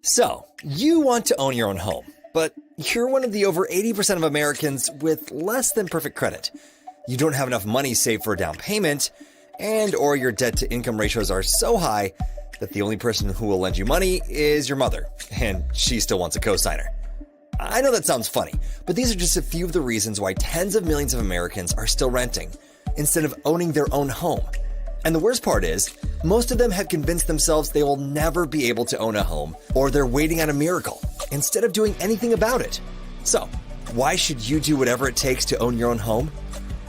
So, you want to own your own home, but you're one of the over 80% of Americans with less than perfect credit. You don't have enough money saved for a down payment, or your debt-to-income ratios are so high that the only person who will lend you money is your mother, and she still wants a cosigner. I know that sounds funny, but these are just a few of the reasons why tens of millions of Americans are still renting, instead of owning their own home. And the worst part is, most of them have convinced themselves they will never be able to own a home, or they're waiting on a miracle, instead of doing anything about it. So, why should you do whatever it takes to own your own home?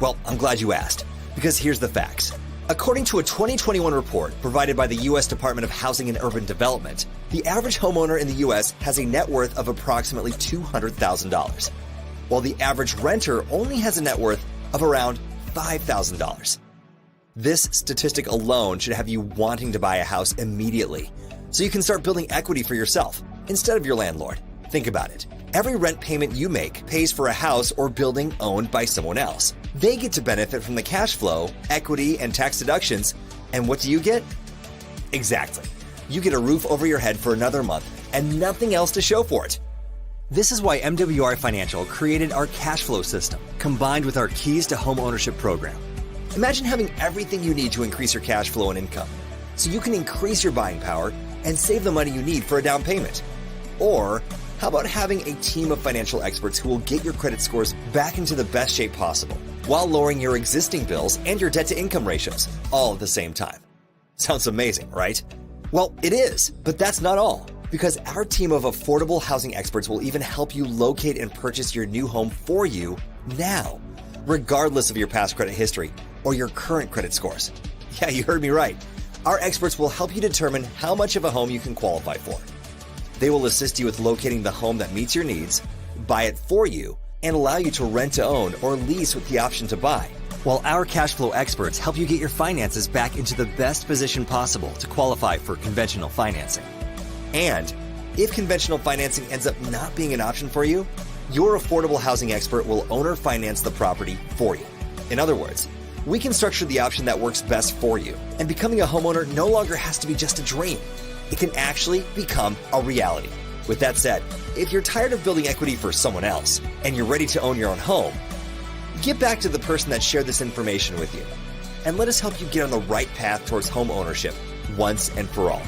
Well, I'm glad you asked, because here's the facts. According to a 2021 report provided by the U.S. Department of Housing and Urban Development, the average homeowner in the U.S. has a net worth of approximately $200,000, while the average renter only has a net worth of around $5,000. This statistic alone should have you wanting to buy a house immediately, so you can start building equity for yourself instead of your landlord. Think about it. Every rent payment you make pays for a house or building owned by someone else. They get to benefit from the cash flow, equity, and tax deductions. And what do you get? Exactly. You get a roof over your head for another month and nothing else to show for it. This is why MWR Financial created our Cashflow system, combined with our Keys to Home Ownership program. Imagine having everything you need to increase your cash flow and income, so you can increase your buying power and save the money you need for a down payment. Or, how about having a team of financial experts who will get your credit scores back into the best shape possible, while lowering your existing bills and your debt-to-income ratios, all at the same time? Sounds amazing, right? Well, it is, but that's not all, because our team of affordable housing experts will even help you locate and purchase your new home for you now, regardless of your past credit history or your current credit scores. Yeah, you heard me right. Our experts will help you determine how much of a home you can qualify for. They will assist you with locating the home that meets your needs, buy it for you, and allow you to rent to own or lease with the option to buy, while our cash flow experts help you get your finances back into the best position possible to qualify for conventional financing. And if conventional financing ends up not being an option for you, your affordable housing expert will owner finance the property for you. In other words, we can structure the option that works best for you, and becoming a homeowner no longer has to be just a dream. It can actually become a reality. With that said, if you're tired of building equity for someone else and you're ready to own your own home, get back to the person that shared this information with you, and let us help you get on the right path towards home ownership once and for all.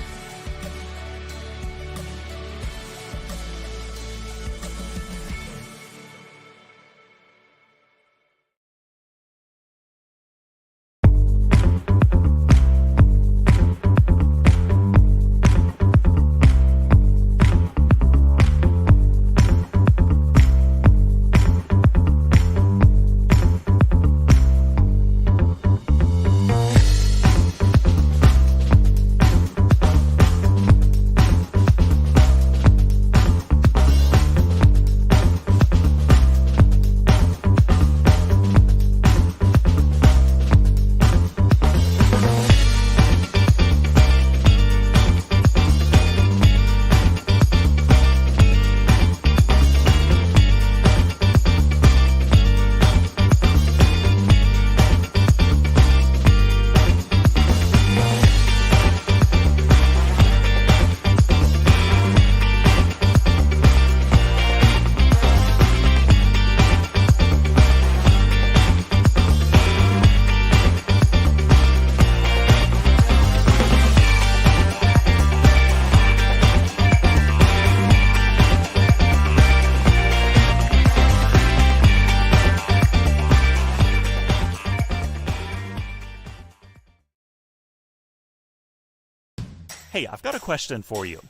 Hey, I've got a question for you.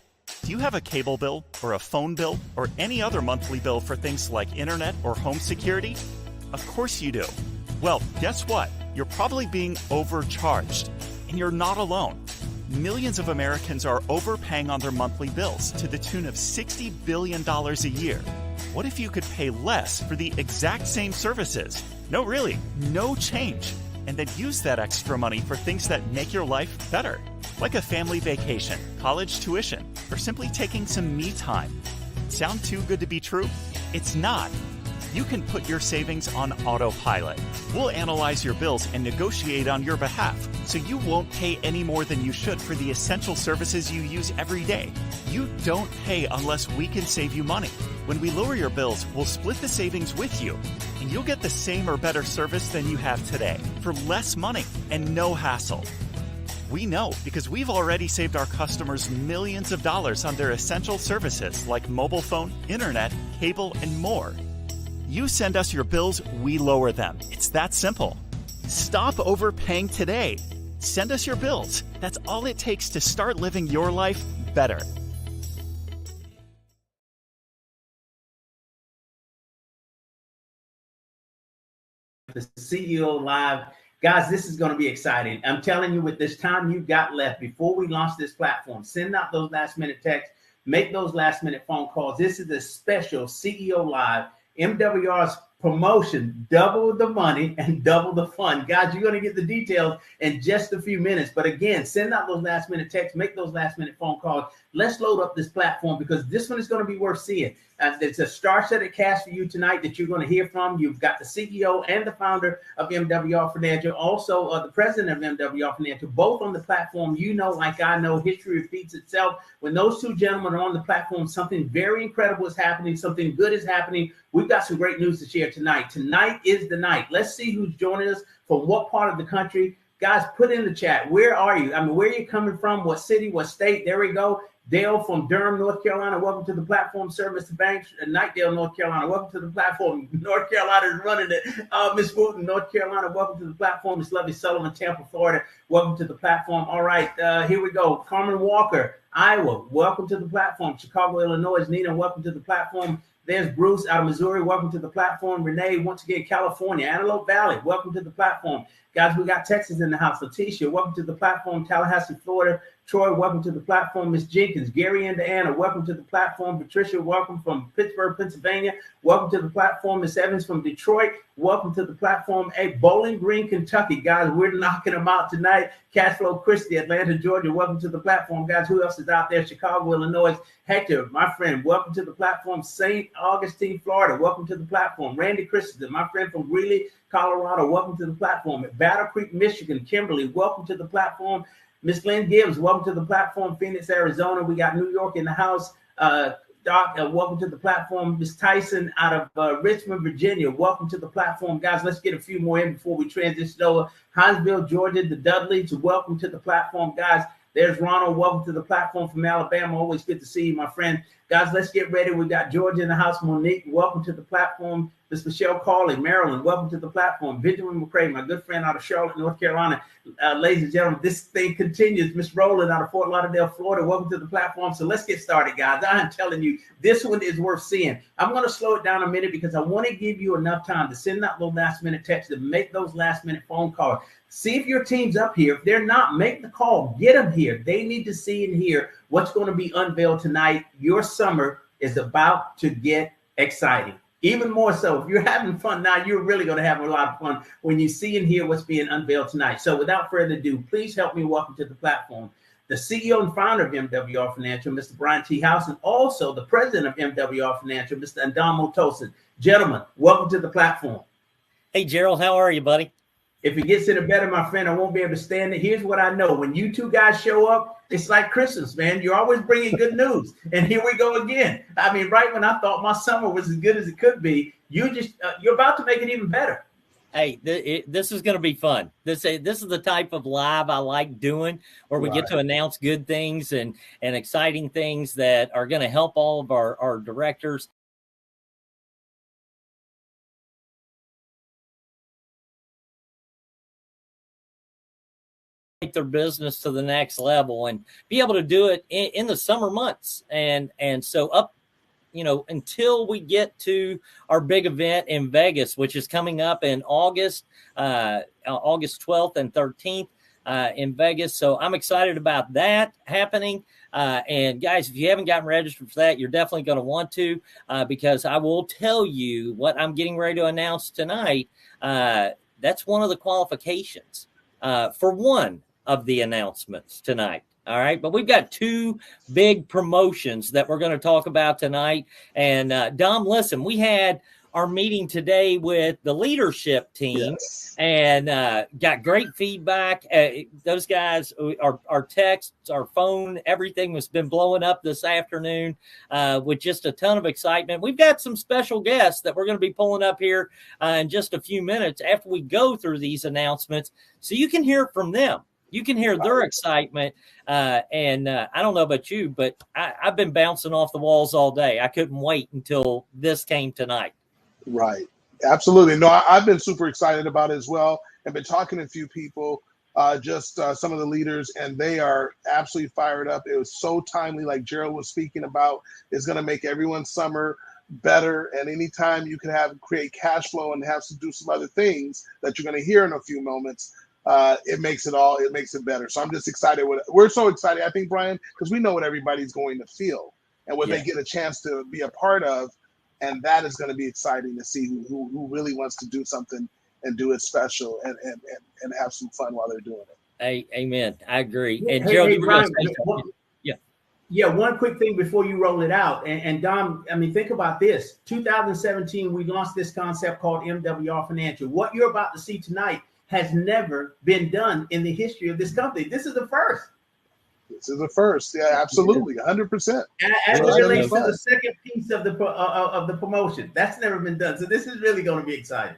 Do you have a cable bill or a phone bill or any other monthly bill for things like internet or home security? Of course you do. Well, guess what? You're probably being overcharged, and you're not alone. Millions of Americans are overpaying on their monthly bills to the tune of $60 billion a year. What if you could pay less for the exact same services? No, really, no change. And then use that extra money for things that make your life better, like a family vacation, college tuition, or simply taking some me time. Sound too good to be true? It's not. you can put your savings on autopilot. We'll analyze your bills and negotiate on your behalf, so you won't pay any more than you should for the essential services you use every day. You don't pay unless we can save you money. When we lower your bills, we'll split the savings with you, and you'll get the same or better service than you have today for less money and no hassle. We know because we've already saved our customers millions of dollars on their essential services like mobile phone, internet, cable, and more. You send us your bills, we lower them. It's that simple. Stop overpaying today. Send us your bills. That's all it takes to start living your life better. The CEO Live. Guys, this is going to be exciting. I'm telling you, with this time you've got left before we launch this platform, send out those last minute texts, make those last minute phone calls. This is a special CEO Live, MWR's promotion, double the money and double the fun. Guys, you're going to get the details in just a few minutes. But again, send out those last minute texts, make those last minute phone calls. Let's load up this platform because this one is going to be worth seeing. It's a star-studded cast for you tonight that you're going to hear from. You've got the CEO and the founder of MWR Financial, also the president of MWR Financial, both on the platform. You know, like I know, history repeats itself. When those two gentlemen are on the platform, something very incredible is happening. Something good is happening. We've got some great news to share tonight. Tonight is the night. Let's see who's joining us from what part of the country. Guys, put in the chat. Where are you? I mean, where are you coming from? What city? What state? There we go. Dale from Durham, North Carolina, welcome to the platform. Sir, Mr. Banks, Nightdale, North Carolina, welcome to the platform. North Carolina is running it. Miss Wooten, North Carolina, welcome to the platform. Miss Lovely Sullivan, Tampa, Florida, welcome to the platform. All right, here we go. Carmen Walker, Iowa, welcome to the platform. Chicago, Illinois, Nina, welcome to the platform. There's Bruce out of Missouri, welcome to the platform. Renee, once again, California. Antelope Valley, welcome to the platform. Guys, we got Texas in the house. Letitia, welcome to the platform. Tallahassee, Florida. Troy, welcome to the platform. Miss Jenkins, Gary, Indiana, welcome to the platform. Patricia, welcome from Pittsburgh, Pennsylvania. Welcome to the platform. Miss Evans from Detroit, welcome to the platform. Hey, Bowling Green, Kentucky, guys, we're knocking them out tonight. Cashflow Christie, Atlanta, Georgia, welcome to the platform. Guys, who else is out there? Chicago, Illinois. Hector, my friend, welcome to the platform. St. Augustine, Florida, welcome to the platform. Randy Christensen, my friend from Greeley, Colorado, welcome to the platform. At Battle Creek, Michigan, Kimberly, welcome to the platform. Miss Lynn Gibbs, welcome to the platform. Phoenix, Arizona, we got New York in the house. Doc, welcome to the platform. Miss Tyson out of Richmond, Virginia, welcome to the platform. Guys, let's get a few more in before we transition over. Huntsville, Georgia, the Dudleys, welcome to the platform. Guys, there's Ronald, welcome to the platform from Alabama. Always good to see you, my friend. Guys, let's get ready. We got Georgia in the house. Monique, welcome to the platform. Miss Michelle Carley, Maryland, welcome to the platform. Benjamin McCrae, my good friend out of Charlotte, North Carolina. Ladies and gentlemen, this thing continues. Miss Rowland out of Fort Lauderdale, Florida, welcome to the platform. So let's get started, guys. I'm telling you, this one is worth seeing. I'm going to slow it down a minute because I want to give you enough time to send out those last minute texts, to make those last minute phone calls. See if your team's up here. If they're not, make the call. Get them here. They need to see and hear what's going to be unveiled tonight. Your summer is about to get exciting. Even more so, if you're having fun now, you're really going to have a lot of fun when you see and hear what's being unveiled tonight. So without further ado, please help me welcome to the platform the CEO and founder of MWR Financial, Mr. Brian T. House, and also the president of MWR Financial, Mr. Andamo Tolson. Gentlemen, welcome to the platform. Hey, Gerald, how are you, buddy? If it gets any better, my friend, I won't be able to stand it. Here's what I know. When you two guys show up, it's like Christmas, man. You're always bringing good news. And here we go again. I mean, right when I thought my summer was as good as it could be, you're about to make it even better. Hey, this is going to be fun. This is the type of live I like doing, where we get to announce good things and exciting things that are going to help all of our directors. Take their business to the next level and be able to do it in the summer months. And so up, until we get to our big event in Vegas, which is coming up in August 12th and 13th in Vegas. So I'm excited about that happening. And guys, if you haven't gotten registered for that, you're definitely going to want to, because I will tell you what I'm getting ready to announce tonight. That's one of the qualifications for one of the announcements tonight. All right. But we've got two big promotions that we're going to talk about tonight. And Dom, listen, we had our meeting today with the leadership team. Yes. And got great feedback. Those guys, our texts, our phone, everything has been blowing up this afternoon with just a ton of excitement. We've got some special guests that we're going to be pulling up here in just a few minutes after we go through these announcements, so you can hear from them. You can hear their excitement. And I don't know about you, but I've been bouncing off the walls all day. I couldn't wait until this came tonight. Right. Absolutely. No, I've been super excited about it as well. I've been talking to a few people, some of the leaders, and they are absolutely fired up. It was so timely, like Gerald was speaking about. It's going to make everyone's summer better. And anytime you can create cash flow and have to do some other things that you're going to hear in a few moments, it makes it better. So I'm just excited. We're so excited, I think, Brian, because we know what everybody's going to feel and what they get a chance to be a part of. And that is going to be exciting to see who really wants to do something and do it special and have some fun while they're doing it. Amen. I agree. And Hey, Gerald, hey, you were Brian, going to say something. Yeah, one quick thing before you roll it out. And Dom, I mean, think about this. 2017, we launched this concept called MWR Financial. What you're about to see tonight has never been done in the history of this company. This is the first. This is the first. Yeah, absolutely. 100%. As it relates to the second piece of the promotion, that's never been done. So this is really going to be exciting.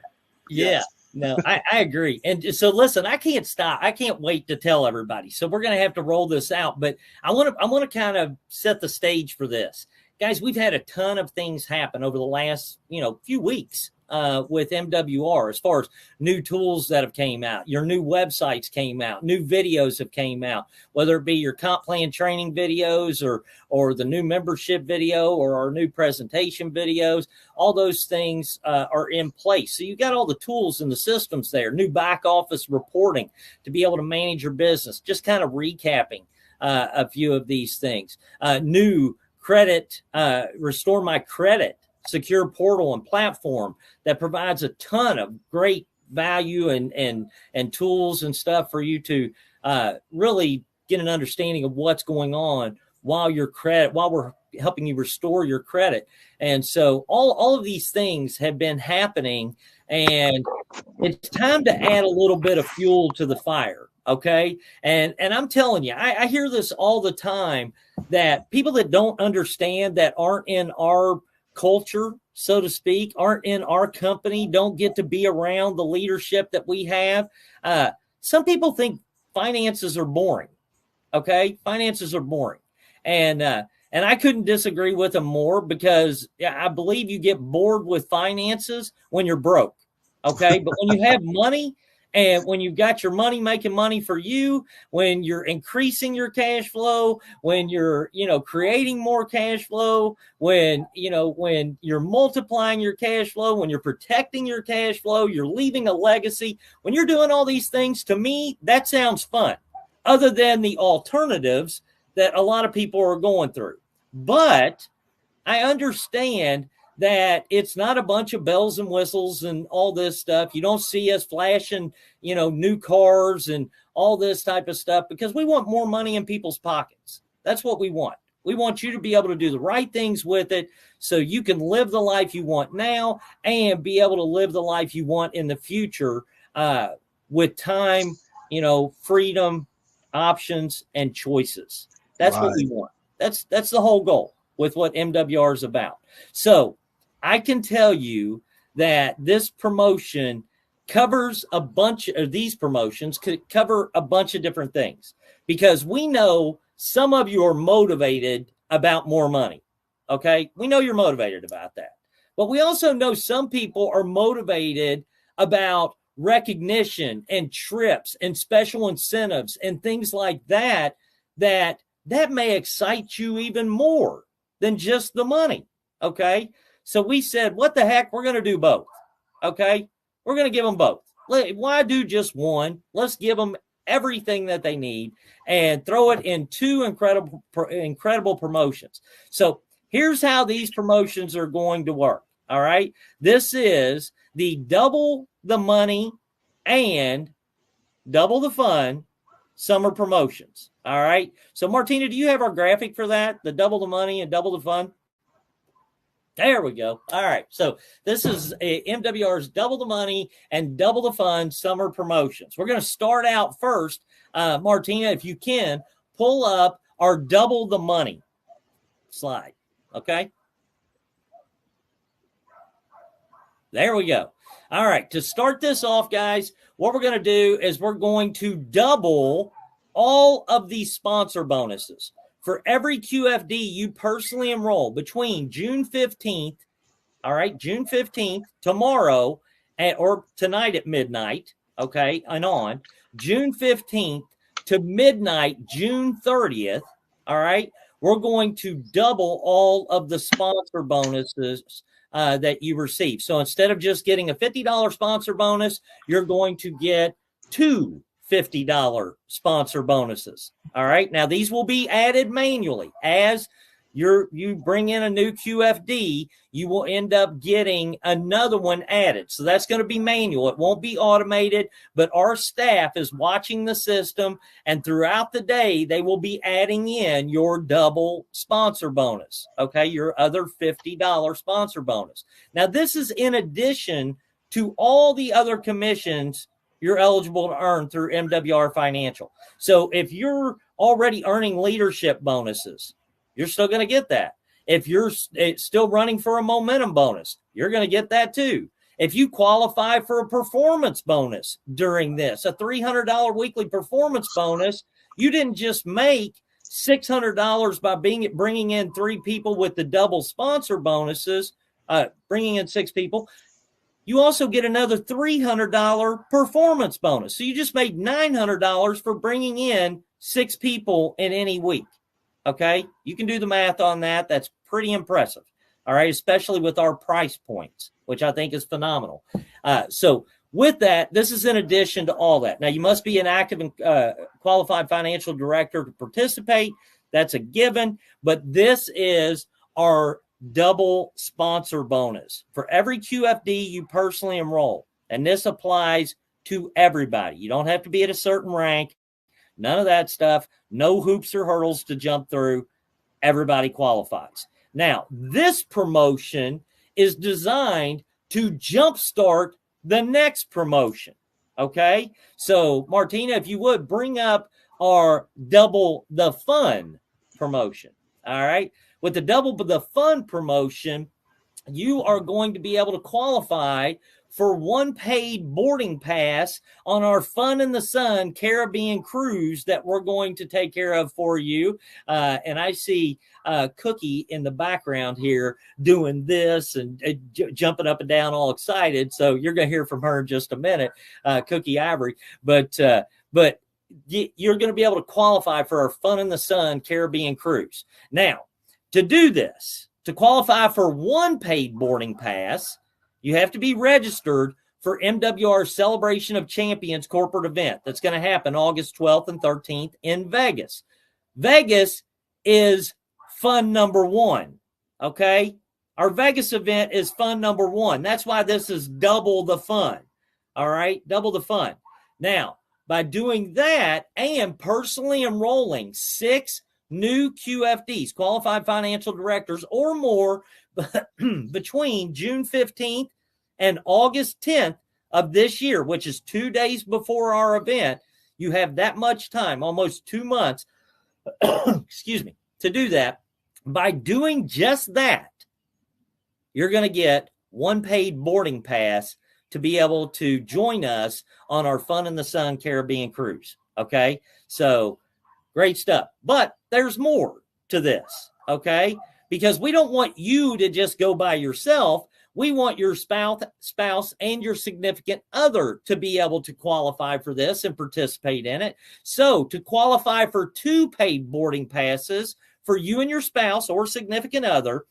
Yeah. Yes. No, I agree. And so listen, I can't stop. I can't wait to tell everybody. So we're going to have to roll this out, but I want to kind of set the stage for this. Guys, we've had a ton of things happen over the last, few weeks with MWR, as far as new tools that have came out, your new websites came out, new videos have came out, whether it be your comp plan training videos or the new membership video or our new presentation videos. All those things are in place. So you got all the tools and the systems there, new back office reporting to be able to manage your business. Just kind of recapping a few of these things. New credit, Restore My Credit secure portal and platform that provides a ton of great value and tools and stuff for you to really get an understanding of what's going on while we're helping you restore your credit. And so all of these things have been happening, and it's time to add a little bit of fuel to the fire. Okay. And I'm telling you, I hear this all the time, that people that don't understand, that aren't in our culture, so to speak, aren't in our company, don't get to be around the leadership that we have. Some people think finances are boring. Okay. Finances are boring. And I couldn't disagree with them more, because I believe you get bored with finances when you're broke. Okay. But when you have money, and when you've got your money making money for you, when you're increasing your cash flow, when you're, creating more cash flow, when you're multiplying your cash flow, when you're protecting your cash flow, you're leaving a legacy, when you're doing all these things, to me, that sounds fun, other than the alternatives that a lot of people are going through. But I understand that it's not a bunch of bells and whistles and all this stuff. You don't see us flashing, new cars and all this type of stuff, because we want more money in people's pockets. That's what we want. We want you to be able to do the right things with it, so you can live the life you want now and be able to live the life you want in the future with time, freedom, options, and choices. That's what we want. That's the whole goal with what MWR is about. So I can tell you that this promotion covers these promotions could cover a bunch of different things, because we know some of you are motivated about more money. Okay. We know you're motivated about that, but we also know some people are motivated about recognition and trips and special incentives and things like that may excite you even more than just the money. Okay. So we said, what the heck? We're going to do both. Okay. We're going to give them both. Why do just one? Let's give them everything that they need and throw it in two incredible promotions. So here's how these promotions are going to work. All right. This is the double the money and double the fun summer promotions. All right. So Martina, do you have our graphic for that? The double the money and double the fun? There we go. All right. So this is MWR's Double the Money and Double the Fun summer promotions. We're going to start out first. Martina, if you can, pull up our Double the Money slide. Okay. There we go. All right. To start this off, guys, what we're going to do is we're going to double all of these sponsor bonuses. For every QFD you personally enroll between June 15th, all right, June 15th, tomorrow, or tonight at midnight, okay, and on, June 15th to midnight, June 30th, all right, we're going to double all of the sponsor bonuses that you receive. So instead of just getting a $50 sponsor bonus, you're going to get two $50 sponsor bonuses. All right. Now these will be added manually as you bring in a new QFD. You will end up getting another one added. So that's going to be manual. It won't be automated, but our staff is watching the system, and throughout the day they will be adding in your double sponsor bonus. Okay, your other $50 sponsor bonus. Now this is in addition to all the other commissions you're eligible to earn through MWR Financial. So if you're already earning leadership bonuses, you're still going to get that. If you're still running for a momentum bonus, you're going to get that too. If you qualify for a performance bonus during this, a $300 weekly performance bonus, you didn't just make $600 by bringing in 3 people with the double sponsor bonuses, bringing in 6 people. You also get another $300 performance bonus. So you just made $900 for bringing in 6 people in any week. Okay. You can do the math on that. That's pretty impressive. All right. Especially with our price points, which I think is phenomenal. So with that, this is in addition to all that. Now you must be an active and qualified financial director to participate. That's a given, but this is our double sponsor bonus for every QFD you personally enroll. And this applies to everybody. You don't have to be at a certain rank. None of that stuff. No hoops or hurdles to jump through. Everybody qualifies. Now, this promotion is designed to jumpstart the next promotion. Okay? So, Martina, if you would, bring up our Double the Fun promotion. All right? With the Double the Fun promotion, you are going to be able to qualify for one paid boarding pass on our Fun in the Sun Caribbean cruise that we're going to take care of for you. And I see Cookie in the background here doing this and jumping up and down all excited. So you're going to hear from her in just a minute, Cookie Ivory. But you're going to be able to qualify for our Fun in the Sun Caribbean cruise. Now, to do this, to qualify for one paid boarding pass, you have to be registered for MWR Celebration of Champions corporate event that's going to happen August 12th and 13th in Vegas. Vegas is fun number 1, okay? Our Vegas event is fun number 1. That's why this is double the fun, all right? Double the fun. Now, by doing that and personally enrolling 6 new QFDs, qualified financial directors or more, between June 15th and August 10th of this year, which is 2 days before our event, you have that much time, almost 2 months, excuse me, to do that. By doing just that, you're going to get one paid boarding pass to be able to join us on our Fun in the Sun Caribbean cruise. Okay. So great stuff, but there's more to this. Okay. Because we don't want you to just go by yourself. We want your spouse and your significant other to be able to qualify for this and participate in it. So to qualify for 2 paid boarding passes for you and your spouse or significant other,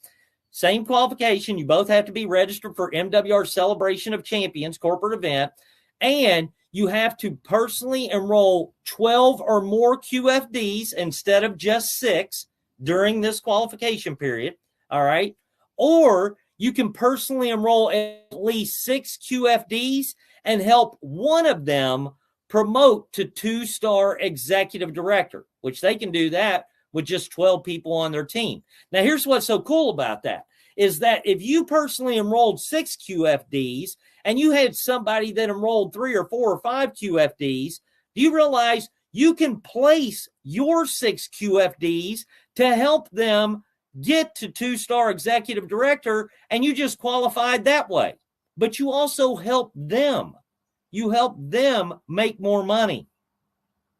same qualification. You both have to be registered for MWR Celebration of Champions corporate event, and you have to personally enroll 12 or more QFDs instead of just 6 during this qualification period. All right. Or you can personally enroll at least 6 QFDs and help one of them promote to 2-star executive director, which they can do that with just 12 people on their team. Now, here's what's so cool about that is that if you personally enrolled 6 QFDs and you had somebody that enrolled 3 or 4 or 5 QFDs, do you realize you can place your 6 QFDs to help them get to 2-star executive director, and you just qualified that way. But you also help them. You help them make more money.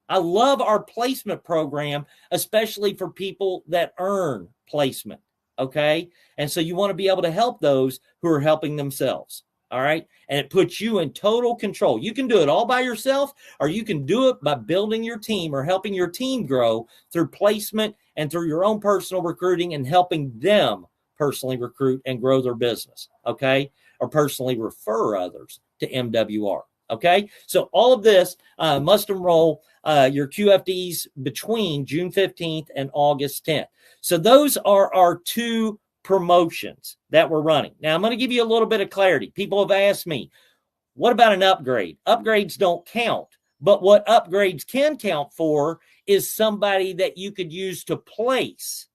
I love our placement program, especially for people that earn placement, okay? And so you want to be able to help those who are helping themselves, all right? And it puts you in total control. You can do it all by yourself, or you can do it by building your team or helping your team grow through placement and through your own personal recruiting and helping them personally recruit and grow their business, okay? Or personally refer others to MWR, okay? So all of this must enroll your QFDs between June 15th and August 10th. So those are our 2 promotions that we're running. Now, I'm going to give you a little bit of clarity. People have asked me, what about an upgrade? Upgrades don't count, but what upgrades can count for is somebody that you could use to place,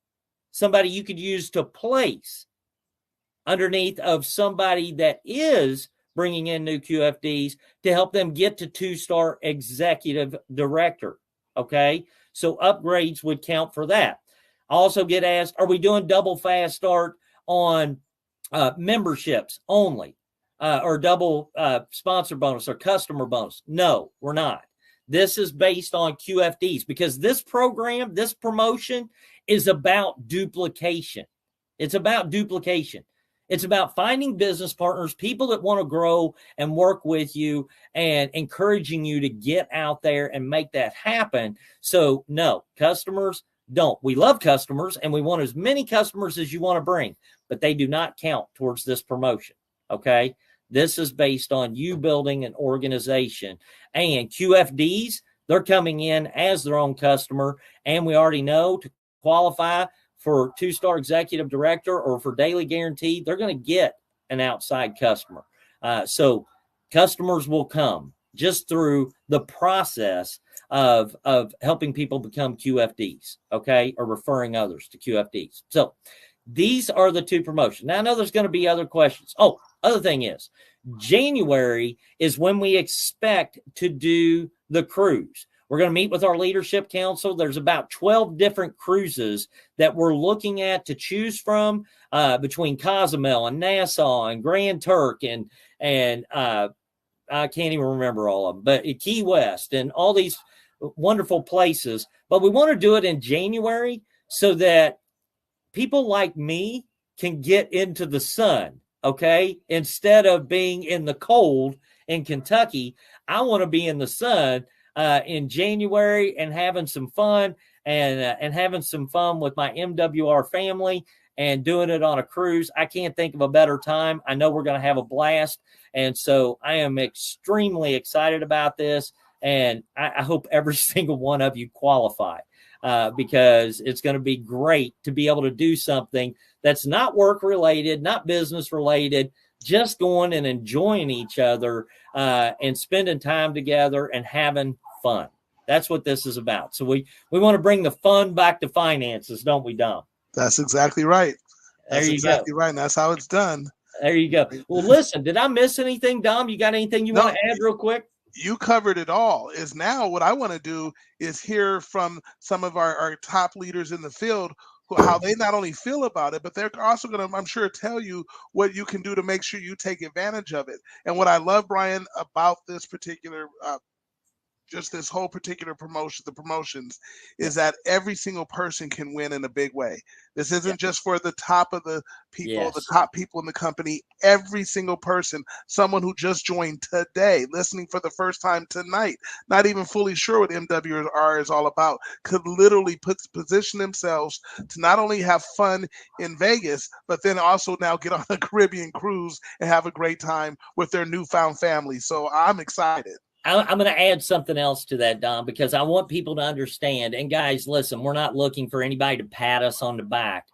underneath of somebody that is bringing in new QFDs to help them get to 2-star executive director, okay? So upgrades would count for that. I also get asked, are we doing double fast start on memberships only or double sponsor bonus or customer bonus? No, we're not. This is based on QFDs because this program, this promotion is about duplication. It's about duplication. It's about finding business partners, people that want to grow and work with you and encouraging you to get out there and make that happen. So no, customers don't. We love customers and we want as many customers as you want to bring, but they do not count towards this promotion. Okay. This is based on you building an organization, and QFDs, they're coming in as their own customer. And we already know to qualify for 2-star executive director or for daily guarantee, they're going to get an outside customer. So customers will come just through the process of helping people become QFDs, okay, or referring others to QFDs. So these are the 2 promotions. Now, I know there's going to be other questions. Oh, other thing is, January is when we expect to do the cruise. We're going to meet with our leadership council. There's about 12 different cruises that we're looking at to choose from between Cozumel and Nassau and Grand Turk and I can't even remember all of them, but Key West and all these wonderful places. But we want to do it in January so that people like me can get into the sun, okay? Instead of being in the cold in Kentucky, I want to be in the sun in January and having some fun and having some fun with my MWR family and doing it on a cruise. I can't think of a better time. I know we're going to have a blast. And so I am extremely excited about this. And I hope every single one of you qualify because it's going to be great to be able to do something that's not work related, not business related, just going and enjoying each other and spending time together and having fun. That's what this is about. So we want to bring the fun back to finances, don't we, Dom? That's exactly right. That's exactly go. right. And that's how it's done. There you go. Well, listen, did I miss anything, Dom? You got anything you want to add real quick? You covered it all. Is now what I want to do is hear from some of our top leaders in the field how they not only feel about it, but they're also going to, I'm sure, tell you what you can do to make sure you take advantage of it. And what I love, Brian, about this particular just this whole particular promotion, the promotions, is that every single person can win in a big way. This isn't just for the top of the people, the top people in the company. Every single person, someone who just joined today, listening for the first time tonight, not even fully sure what MWR is all about, could literally position themselves to not only have fun in Vegas, but then also now get on a Caribbean cruise and have a great time with their newfound family. So I'm excited. I'm going to add something else to that, Don, because I want people to understand. And guys, listen, we're not looking for anybody to pat us on the back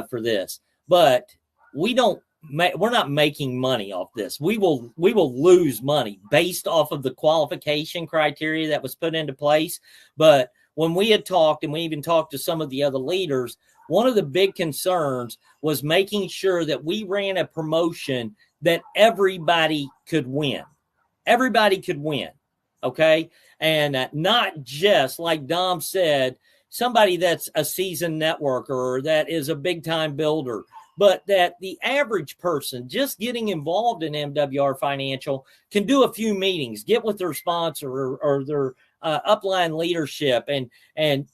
for this, but we're not making money off this. We will lose money based off of the qualification criteria that was put into place. But when we had talked, and we even talked to some of the other leaders, one of the big concerns was making sure that we ran a promotion that everybody could win. Everybody could win. Okay. And not just like Dom said, somebody that's a seasoned networker or that is a big time builder, but that the average person just getting involved in MWR Financial can do a few meetings, get with their sponsor or their upline leadership and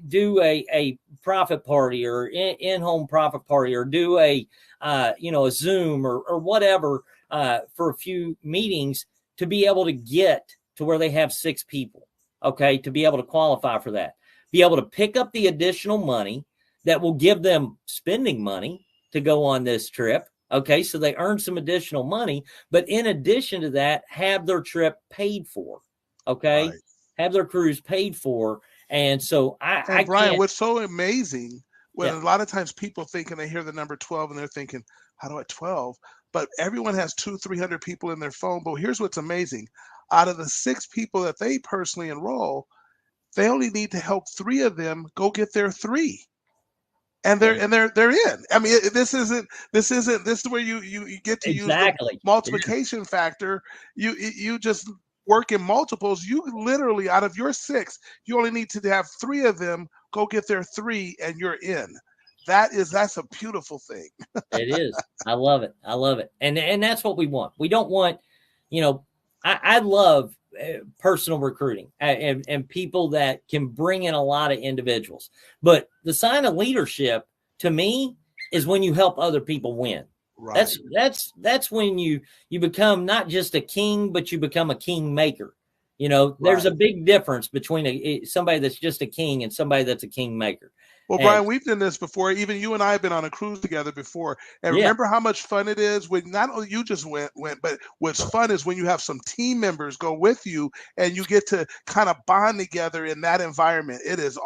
do a profit party or in-home profit party or do a Zoom or whatever for a few meetings to be able to get to where they have 6 people, okay, to be able to qualify for that, be able to pick up the additional money that will give them spending money to go on this trip. Okay, so they earn some additional money, but in addition to that, have their trip paid for. Okay, right. Have their cruise paid for. And so Brian, what's so amazing when a lot of times people think and they hear the number 12 and they're thinking, how do I 12? But everyone has 200-300 people in their phone. But here's what's amazing. Out of the 6 people that they personally enroll, they only need to help 3 of them go get their 3. And they're in. I mean, this is where you get to use the multiplication factor. You just work in multiples. You literally, out of your 6, you only need to have 3 of them go get their 3 and you're in. That's a beautiful thing. It is. I love it. I love it. And that's what we want. We don't want, I love personal recruiting and people that can bring in a lot of individuals. But the sign of leadership to me is when you help other people win. Right. That's when you become not just a king, but you become a king maker. There's a big difference between somebody that's just a king and somebody that's a king maker. Well, Brian, we've done this before. Even you and I have been on a cruise together before. And remember how much fun it is when not only you just went, but what's fun is when you have some team members go with you and you get to kind of bond together in that environment. It is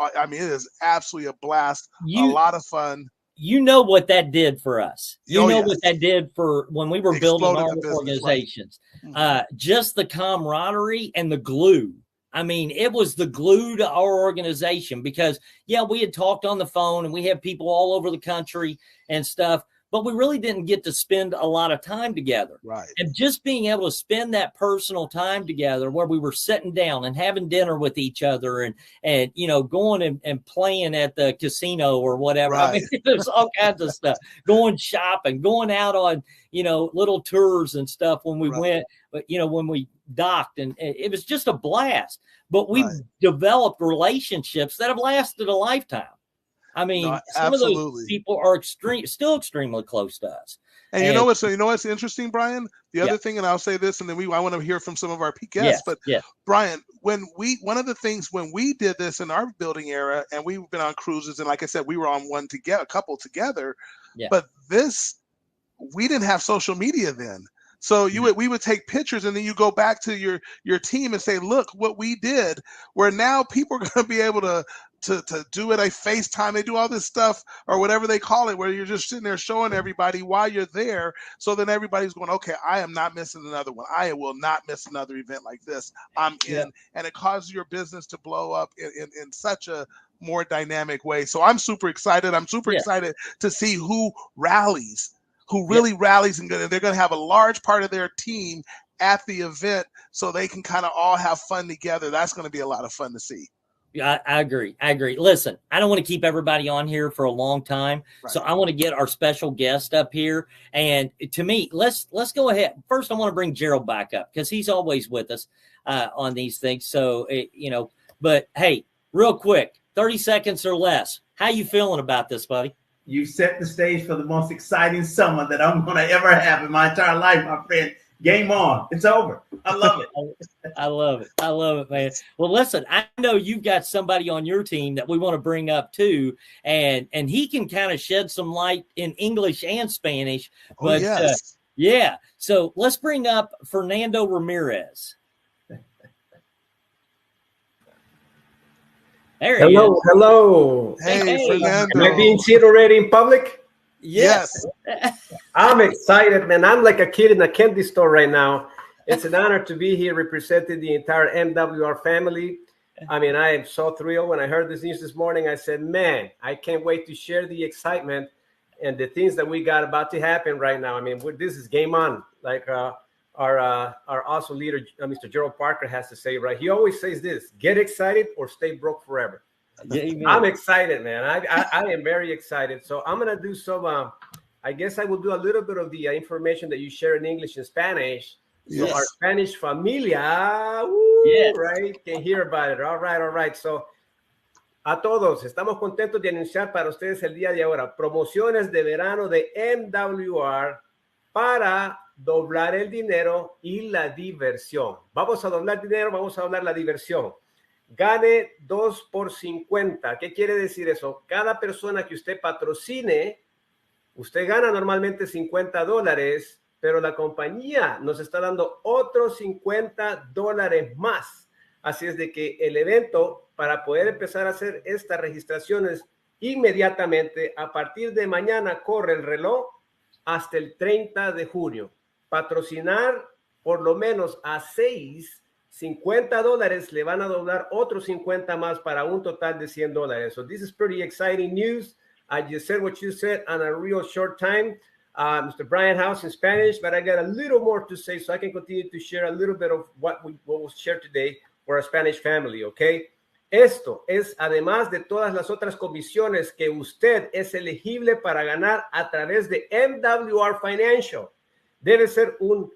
absolutely a blast, a lot of fun. You know what that did for us. What that did for when we were building our organizations. Right. Just the camaraderie and the glue. I mean, it was the glue to our organization because, we had talked on the phone and we had people all over the country and stuff, but we really didn't get to spend a lot of time together. Right. And just being able to spend that personal time together where we were sitting down and having dinner with each other and going and playing at the casino or whatever. Right. I mean, there's all kinds of stuff, going shopping, going out on, little tours and stuff when we went, but when we docked, and it was just a blast. But we've developed relationships that have lasted a lifetime. I mean, some of those people are still extremely close to us. And you know what's interesting, Brian? The other thing, and I'll say this, and then I want to hear from some of our guests. Brian, one of the things when we did this in our building era, and we've been on cruises, and like I said, we were on one together, a couple together. Yeah. But we didn't have social media then. So we would take pictures and then you go back to your team and say, look what we did, where now people are going to be able to do it. A FaceTime, they do all this stuff or whatever they call it, where you're just sitting there showing everybody while you're there. So then everybody's going, okay, I am not missing another one. I will not miss another event like this. I'm in. And it causes your business to blow up in such a more dynamic way. So I'm super excited. I'm super excited to see who rallies. Who really rallies, and they're going to have a large part of their team at the event so they can kind of all have fun together. That's going to be a lot of fun to see. I agree. Listen, I don't want to keep everybody on here for a long time. Right. So I want to get our special guest up here. And to me, let's go ahead. First, I want to bring Gerald back up because he's always with us on these things. So, but hey, real quick, 30 seconds or less. How you feeling about this, buddy? You set the stage for the most exciting summer that I'm going to ever have in my entire life, my friend. Game on. It's over. I love it. I love it, man. Well, listen, I know you've got somebody on your team that we want to bring up too, and he can kind of shed some light in English and Spanish. But so let's bring up Fernando Ramirez. Hello. Hey, Fernando. Am I being seen already in public? Yes. I'm excited, man. I'm like a kid in a candy store right now. It's an honor to be here representing the entire MWR family. I mean, I am so thrilled. When I heard this news this morning, I said, man, I can't wait to share the excitement and the things that we got about to happen right now. I mean, this is game on, like our awesome leader, Mr. Gerald Parker, has to say, right? He always says this: get excited or stay broke forever. Amen. I'm excited, man. I am very excited. So I'm going to do some, I guess I will do a little bit of the information that you share in English and Spanish. So Yes. our Spanish familia, Yes. right, can hear about it. All right. So a todos, estamos contentos de anunciar para ustedes el día de ahora promociones de verano de MWR para doblar el dinero y la diversión. Vamos a doblar dinero, vamos a doblar la diversión. Gane 2 por 50. ¿Qué quiere decir eso? Cada persona que usted patrocine, usted gana normalmente $50, pero la compañía nos está dando otros $50 más. Así es de que el evento, para poder empezar a hacer estas registraciones inmediatamente, a partir de mañana corre el reloj hasta el 30 de junio. Patrocinar por lo menos a 6, $50 le van a doblar otros 50 más para un total de $100. So this is pretty exciting news. I just said what you said on a real short time, Mr. Brian House in Spanish, but I got a little more to say so I can continue to share a little bit of what was shared today for our Spanish family, okay? Esto es además de todas las otras comisiones que usted es elegible para ganar a través de MWR Financial. Debe ser un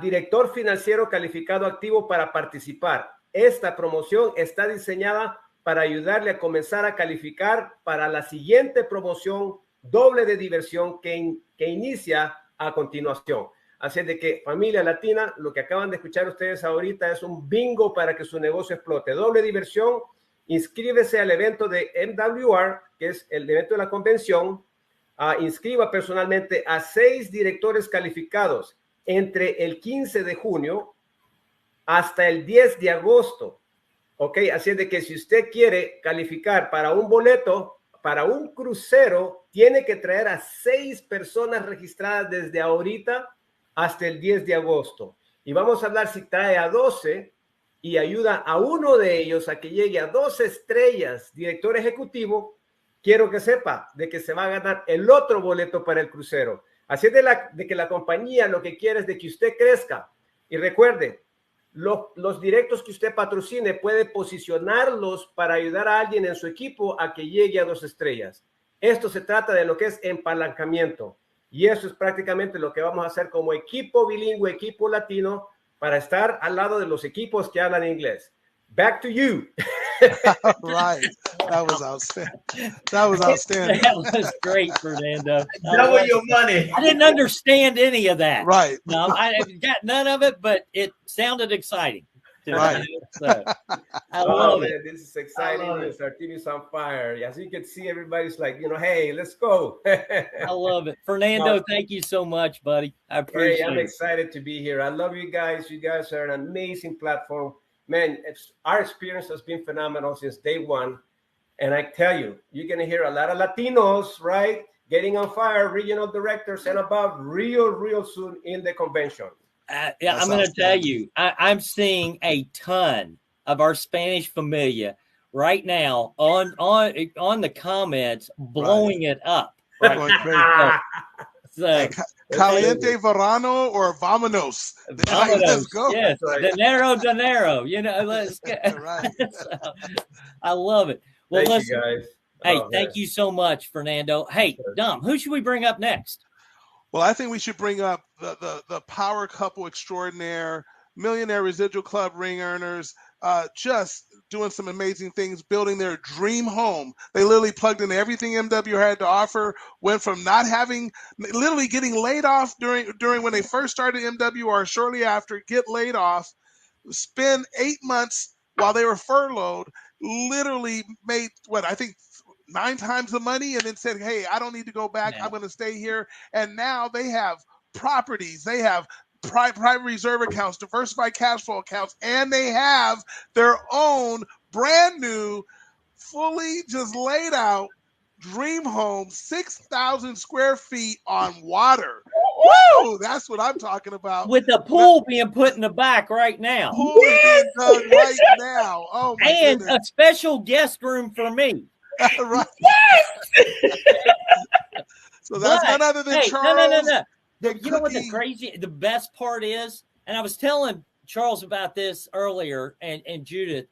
director financiero calificado activo para participar. Esta promoción está diseñada para ayudarle a comenzar a calificar para la siguiente promoción doble de diversión que inicia a continuación. Así de que, familia latina, lo que acaban de escuchar ustedes ahorita es un bingo para que su negocio explote. Doble diversión, inscríbese al evento de MWR, que es el evento de la convención. Inscriba personalmente a 6 directores calificados entre el 15 de junio hasta el 10 de agosto. Ok, así es de que si usted quiere calificar para un boleto, para un crucero, tiene que traer a 6 personas registradas desde ahorita hasta el 10 de agosto. Y vamos a hablar si trae a 12 y ayuda a uno de ellos a que llegue a 2 estrellas, director ejecutivo. Quiero que sepa de que se va a ganar el otro boleto para el crucero. Así es de que la compañía lo que quiere es de que usted crezca. Y recuerde, los directos que usted patrocine puede posicionarlos para ayudar a alguien en su equipo a que llegue a 2 estrellas. Esto se trata de lo que es empalancamiento. Y eso es prácticamente lo que vamos a hacer como equipo bilingüe, equipo latino, para estar al lado de los equipos que hablan inglés. Back to you. Right. That was outstanding. That was great, Fernando. Double your money. I didn't understand any of that. Right. No, I got none of it, but it sounded exciting. Right. So, I love it. This is exciting. Our team is on fire. As you can see, everybody's like, hey, let's go. I love it. Fernando, thank you so much, buddy. I appreciate it. I'm excited to be here. I love you guys. You guys are an amazing platform. Man, our experience has been phenomenal since day one. And I tell you, you're going to hear a lot of Latinos, right? Getting on fire, regional directors and above real soon in the convention. Yeah, I'm going to tell you, I'm seeing a ton of our Spanish familia right now on the comments, blowing it up. Right. Going crazy. So, Caliente verano or vamonos? Let's go. Yes, right. Dinero. Let's get right. So, I love it. Well, thank you guys. Hey, thank you so much, Fernando. Hey, Dom, who should we bring up next? Well, I think we should bring up the power couple extraordinaire, millionaire residual club ring earners, just doing some amazing things, building their dream home. They literally plugged in everything MWR had to offer, went from literally getting laid off during when they first started MWR, shortly after, get laid off, spend 8 months while they were furloughed, literally made, I think 9 times the money, and then said, hey, I don't need to go back. I'm going to stay here. And now they have properties. They have private reserve accounts, diversified cash flow accounts, and they have their own brand new, fully just laid out dream home, 6,000 square feet on water. Woo! That's what I'm talking about. With the pool being put in the back right now. Pool is being dug right now. Oh my And goodness. a special guest room for me. Right. So that's But, none other than hey, Charles. No. The You know what Cookie. the best part is? And I was telling Charles about this earlier, and Judith.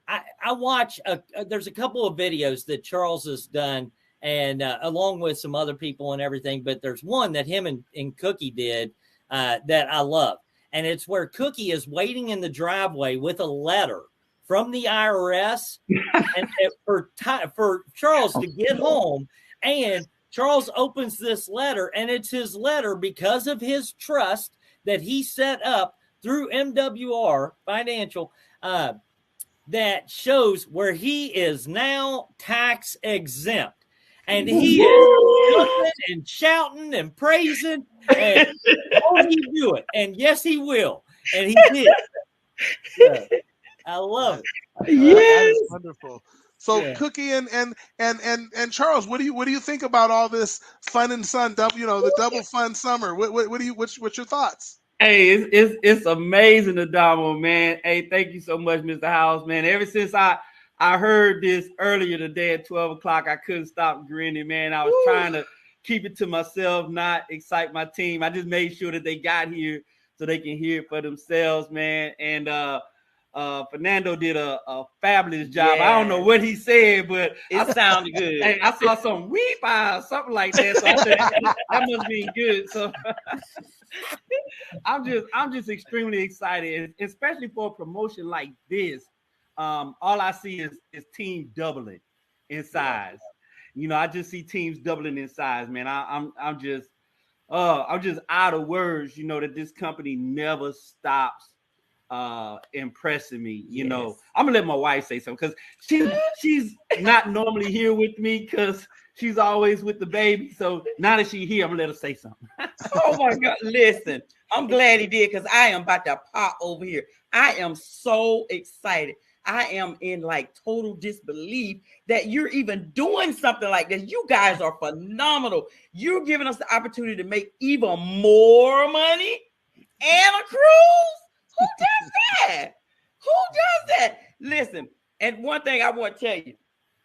I watch, there's a couple of videos that Charles has done, and along with some other people and everything, but there's one that him and Cookie did that I love. And it's where Cookie is waiting in the driveway with a letter from the IRS and for Charles to get home. And Charles opens this letter, and it's his letter because of his trust that he set up through MWR Financial, that shows where he is now tax exempt. And he is jumping and shouting and praising, and won't he do it? And yes, he will. And he did. Yeah. I love it. That is wonderful. So Yeah. Cookie and Charles, what do you think about all this fun and sun? The double fun summer. What's your thoughts? Hey, it's amazing, Andamo, man. Hey, thank you so much, Mr. House, man. Ever since I heard this earlier today at 12 o'clock, I couldn't stop grinning, man. I was trying to keep it to myself, not excite my team. I just made sure that they got here so they can hear it for themselves, man. And Fernando did a fabulous job. Yeah. I don't know what he said, but It sounded good. Hey, I saw some weep or something like that. So I said, that must be good. So I'm just extremely excited, especially for a promotion like this. All I see is team doubling in size. I just see teams doubling in size, man. I'm just out of words, that this company never stops impressing me. I'm gonna let my wife say something because she's not normally here with me because she's always with the baby. So now that she's here, I'm gonna let her say something. Oh my God. Listen, I'm glad he did because I am about to pop over here. I am so excited. I am in like total disbelief that you're even doing something like this. You guys are phenomenal. You're giving us the opportunity to make even more money and a cruise. Who does that? Who does that? Listen, and one thing I want to tell you,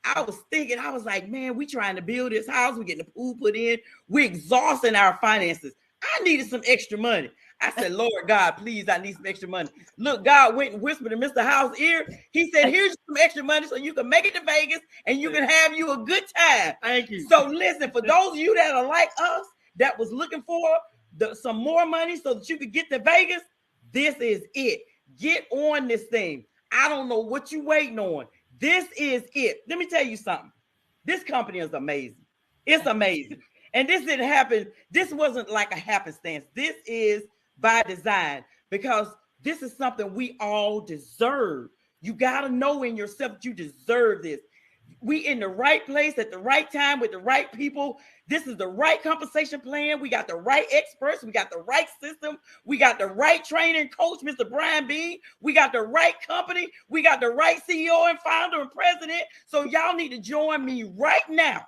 I was thinking, I was like, man, we trying to build this house. We're getting the pool put in. We're exhausting our finances. I needed some extra money. I said, Lord God, please, I need some extra money. Look, God went and whispered in Mr. House's ear. He said, here's some extra money so you can make it to Vegas and you can have you a good time. Thank you. So listen, for those of you that are like us, that was looking for some more money so that you could get to Vegas, this is it. Get on this thing. I don't know what you're waiting on. This is it. Let me tell you something. This company is amazing. It's amazing. And this didn't happen. This wasn't like a happenstance. This is by design because this is something we all deserve. You got to know in yourself that you deserve this. We in the right place at the right time with the right people. This is the right compensation plan. We got the right experts. We got the right system. We got the right training coach, Mr. Brian Bean. We got the right company. We got the right CEO and founder and president. So y'all need to join me right now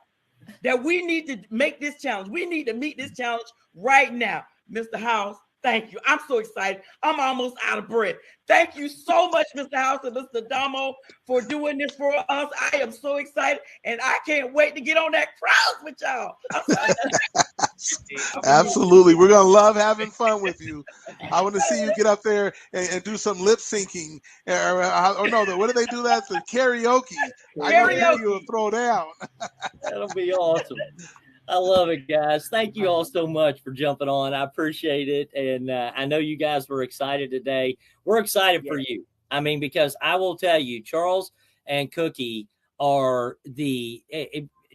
that we need to make this challenge. We need to meet this challenge right now. Mr. House, thank you. I'm so excited. I'm almost out of breath. Thank you so much, Mr. House and Mr. Andamo, for doing this for us. I am so excited, and I can't wait to get on that cruise with y'all. Absolutely. We're going to love having fun with you. I want to see you get up there and do some lip syncing. Or no, what do they do that? The karaoke. I know you will throw down. That'll be awesome. I love it, guys. Thank you all so much for jumping on. I appreciate it. And I know you guys were excited today. We're excited for you. I mean, because I will tell you, Charles and Cookie are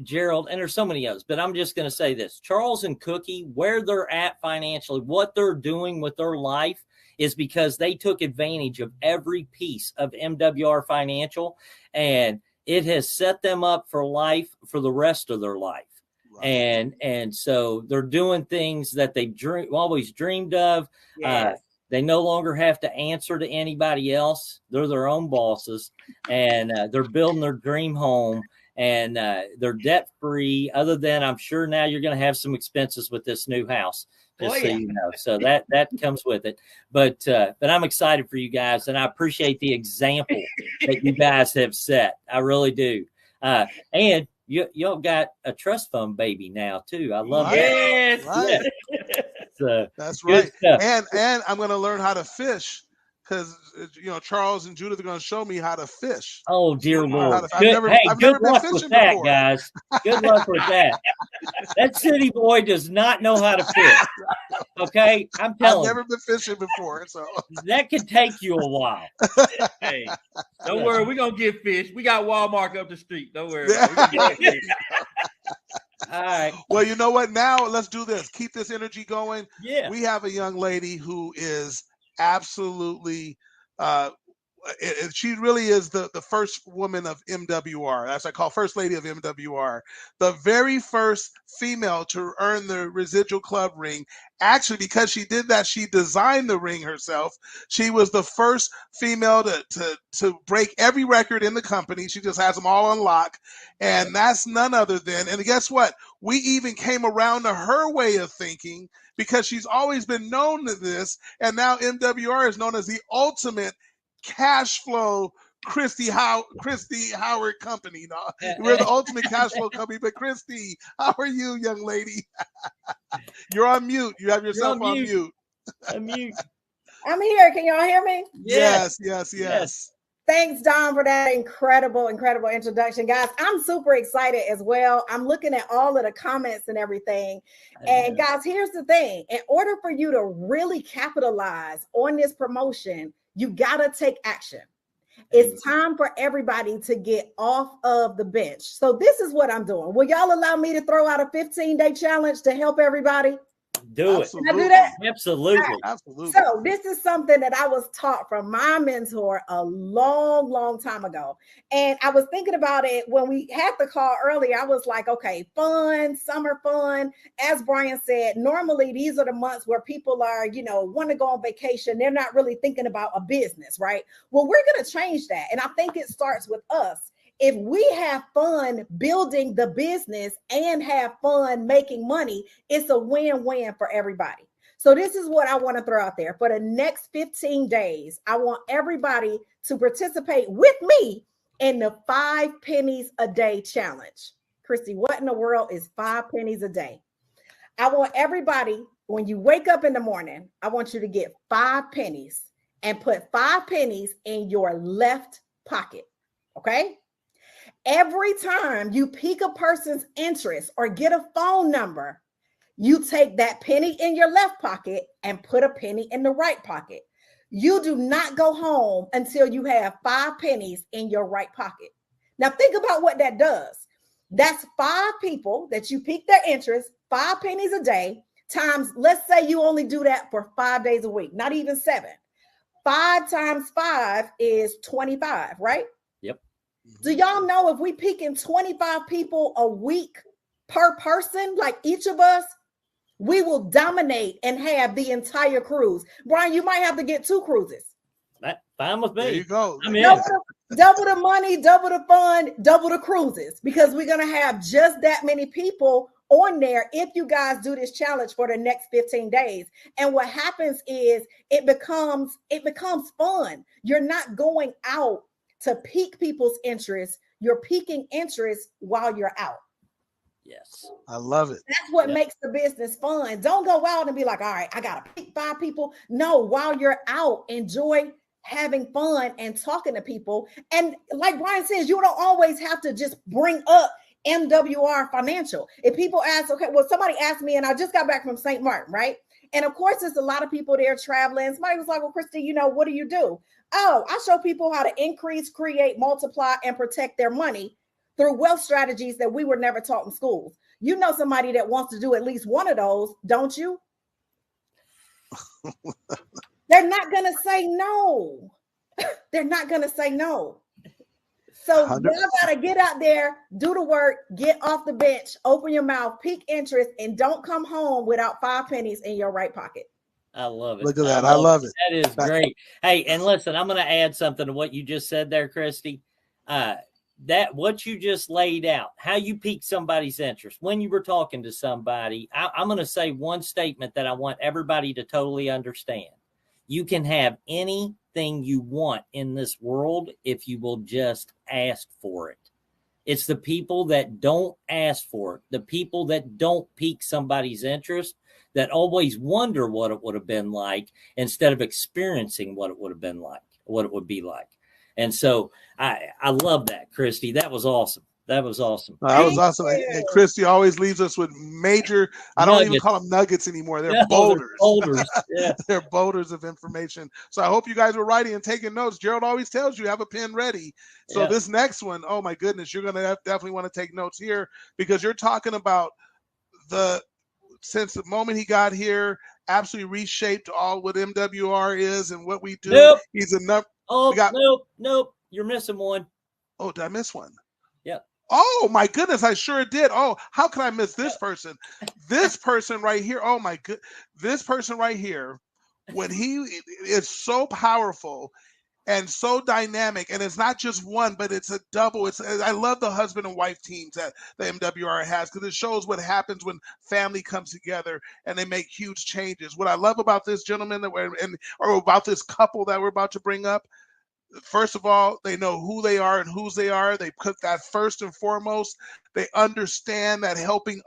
Gerald, and there's so many others, but I'm just going to say this. Charles and Cookie, where they're at financially, what they're doing with their life is because they took advantage of every piece of MWR Financial, and it has set them up for life for the rest of their life. Right. And so they're doing things that they've always dreamed of. Yes. They no longer have to answer to anybody else. They're their own bosses, and they're building their dream home, and they're debt free. Other than, I'm sure now you're going to have some expenses with this new house Just Oh, so yeah. you know, so that comes with it. But I'm excited for you guys, and I appreciate the example that you guys have set. I really do. And y'all got a trust fund baby now too. I love that. Yes. Right. Yeah. So That's good right. stuff. And I'm going to learn how to fish because Charles and Judith are going to show me how to fish. Oh dear Lord! I've never Good been luck with fishing that, before. guys. Good luck with that. That city boy does not know how to fish. Okay, I'm I've telling never been fishing before, so you, that could take you a while. Hey, don't worry, we're gonna get fish. We got Walmart up the street. Don't worry Yeah. about it. We gonna get fish. All right. Well, you know what? Now let's do this. Keep this energy going. Yeah. We have a young lady who is absolutely she really is the first woman of MWR. That's I call first lady of MWR. The very first female to earn the residual club ring. Actually, because she did that, she designed the ring herself. She was the first female to break every record in the company. She just has them all on lock. And that's none other than, and guess what? We even came around to her way of thinking because she's always been known to this. And now MWR is known as the ultimate Cashflow Christy Howard company. No, we're the ultimate cash flow company. But Christy, how are you, young lady? You're on mute. You have yourself on mute. Unmute. I'm here. Can y'all hear me? Yes. Thanks, Don, for that incredible introduction. Guys, I'm super excited as well. I'm looking at all of the comments and everything. And guys, here's the thing. In order for you to really capitalize on this promotion, you got to take action. It's time for everybody to get off of the bench. So this is what I'm doing. Will y'all allow me to throw out a 15-day challenge to help everybody? Do Absolutely. it. Can I do that? Absolutely. Absolutely. So this is something that I was taught from my mentor a long time ago. And I was thinking about it when we had the call earlier. I was like, okay, fun, summer fun. As Brian said, normally these are the months where people are, want to go on vacation. They're not really thinking about a business, right? Well, we're going to change that. And I think it starts with us. If we have fun building the business and have fun making money, it's a win-win for everybody. So this is what I want to throw out there. For the next 15 days, I want everybody to participate with me in the 5 pennies a day challenge. Christy, what in the world is 5 pennies a day? I want everybody, when you wake up in the morning, I want you to get 5 pennies and put 5 pennies in your left pocket. Okay? Every time you pique a person's interest or get a phone number, you take that penny in your left pocket and put a penny in the right pocket. You do not go home until you have 5 pennies in your right pocket. Now think about what that does. That's 5 people that you pique their interest, 5 pennies a day times, let's say you only do that for 5 days a week, not even 7. 5 times 5 is 25, right? Yep. Do y'all know if we picking 25 people a week per person, like each of us, we will dominate and have the entire cruise. Brian, you might have to get 2 cruises. That fine with me. There you go. I'm in. Double the money, double the fun, double the cruises, because we're going to have just that many people on there if you guys do this challenge for the next 15 days. And what happens is it becomes fun. You're not going out to pique people's interest. You're piquing interest while you're out. Yes. I love it. That's what makes the business fun. Don't go out and be like, all right, I got to pick 5 people. No, while you're out, enjoy having fun and talking to people. And like Brian says, you don't always have to just bring up MWR Financial. If people ask, okay, well, somebody asked me, and I just got back from St. Martin, right? And of course, there's a lot of people there traveling. Somebody was like, well, Christy, what do you do? Oh, I show people how to increase, create, multiply, and protect their money through wealth strategies that we were never taught in schools. You know somebody that wants to do at least one of those, don't you? They're not going to say no. They're not going to say no. So y'all got to get out there, do the work, get off the bench, open your mouth, pique interest, and don't come home without 5 pennies in your right pocket. I love it. Look at that. I love it. That is great. Hey, and listen, I'm going to add something to what you just said there, Christy. that what you just laid out, how you pique somebody's interest when you were talking to somebody, I'm going to say one statement that I want everybody to totally understand. You can have anything you want in this world if you will just ask for it. It's the people that don't ask for it, the people that don't pique somebody's interest, that always wonder what it would have been like instead of experiencing what it would have been like, what it would be like. And so I love that, Christy. That was awesome. That was awesome. That was awesome. And Christy always leaves us with major, I don't even call them nuggets anymore. They're boulders. They're boulders. Yeah. They're boulders of information. So I hope you guys were writing and taking notes. Gerald always tells you have a pen ready. So this next one, oh my goodness, you're going to definitely want to take notes here, because you're talking about since the moment he got here, absolutely reshaped all what MWR is and what we do. Nope. He's enough. Oh, nope. You're missing one. Oh, did I miss one? Yeah. Oh my goodness, I sure did. Oh, how can I miss this person? This person right here. Oh my good, this person right here, when he is so powerful and so dynamic, and it's not just one, but it's a double. I love the husband and wife teams that the MWR has, because it shows what happens when family comes together and they make huge changes. What I love about this gentleman or about this couple that we're about to bring up, first of all, they know who they are and whose they are. They put that first and foremost. They understand that helping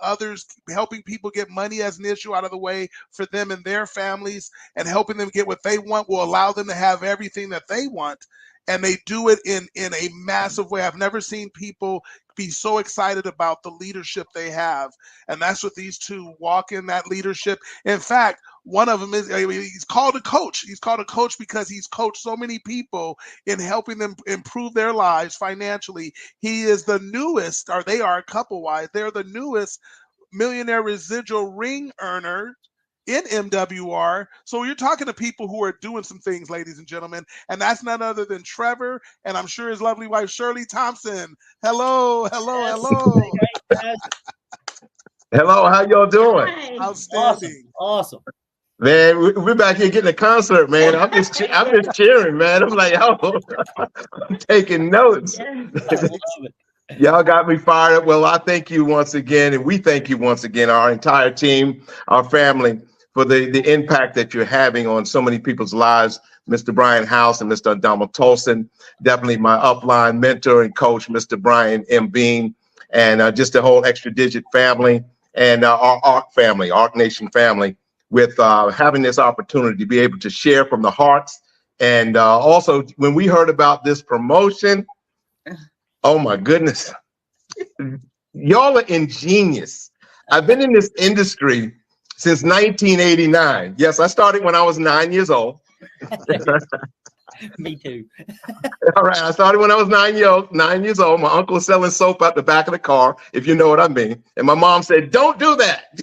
people get money as an issue out of the way for them and their families, and helping them get what they want will allow them to have everything that they want. And they do it in a massive way. I've never seen people be so excited about the leadership they have. And that's what these two walk in, that leadership. In fact, one of them he's called a coach. He's called a coach because he's coached so many people in helping them improve their lives financially. He is the newest, or they are couple-wise, they're the newest millionaire residual ring earner in MWR. So you're talking to people who are doing some things, ladies and gentlemen, and that's none other than Trevor, and I'm sure his lovely wife, Shirley Thompson. Hello. Hello, how y'all doing? Outstanding. Awesome. Man, we're back here getting a concert, man. I'm just cheering, man. I'm like, oh, I'm taking notes. Y'all got me fired up. Well, I thank you once again, and we thank you once again, our entire team, our family, for the impact that you're having on so many people's lives. Mr. Brian House and Mr. Andamo Tolson, definitely my upline mentor and coach, Mr. Brian M. Bean, and just the whole Extra Digit family and our Arc Nation family, with having this opportunity to be able to share from the hearts. And also, when we heard about this promotion, oh my goodness, y'all are ingenious. I've been in this industry since 1989. Yes, I started when I was 9 years old. Me too. All right, I started when I was 9 years old. My uncle was selling soap out the back of the car, if you know what I mean. And my mom said, "Don't do that."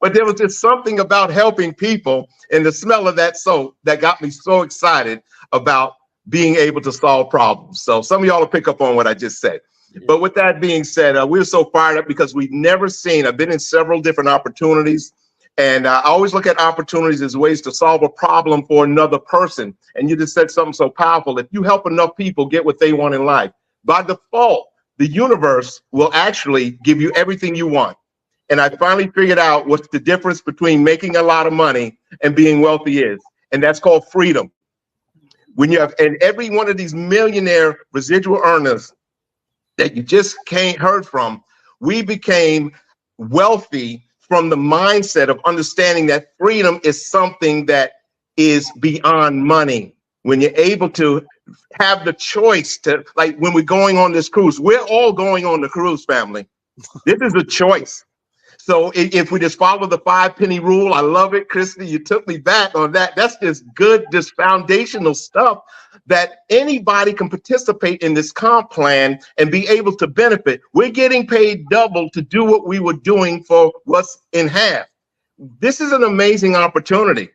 But there was just something about helping people and the smell of that soap that got me so excited about being able to solve problems. So some of y'all will pick up on what I just said. But with that being said, we're so fired up because we've never seen, I've been in several different opportunities, and I always look at opportunities as ways to solve a problem for another person. And you just said something so powerful. If you help enough people get what they want in life, by default, the universe will actually give you everything you want. And I finally figured out what the difference between making a lot of money and being wealthy is. And that's called freedom. When you have, and every one of these millionaire residual earners that you just heard from, we became wealthy from the mindset of understanding that freedom is something that is beyond money. When you're able to have the choice to, like when we're going on this cruise, we're all going on the cruise, family. This is a choice. So if we just follow the 5-penny rule, I love it, Christy. You took me back on that. That's just good, just foundational stuff that anybody can participate in this comp plan and be able to benefit. We're getting paid double to do what we were doing for what's in half. This is an amazing opportunity.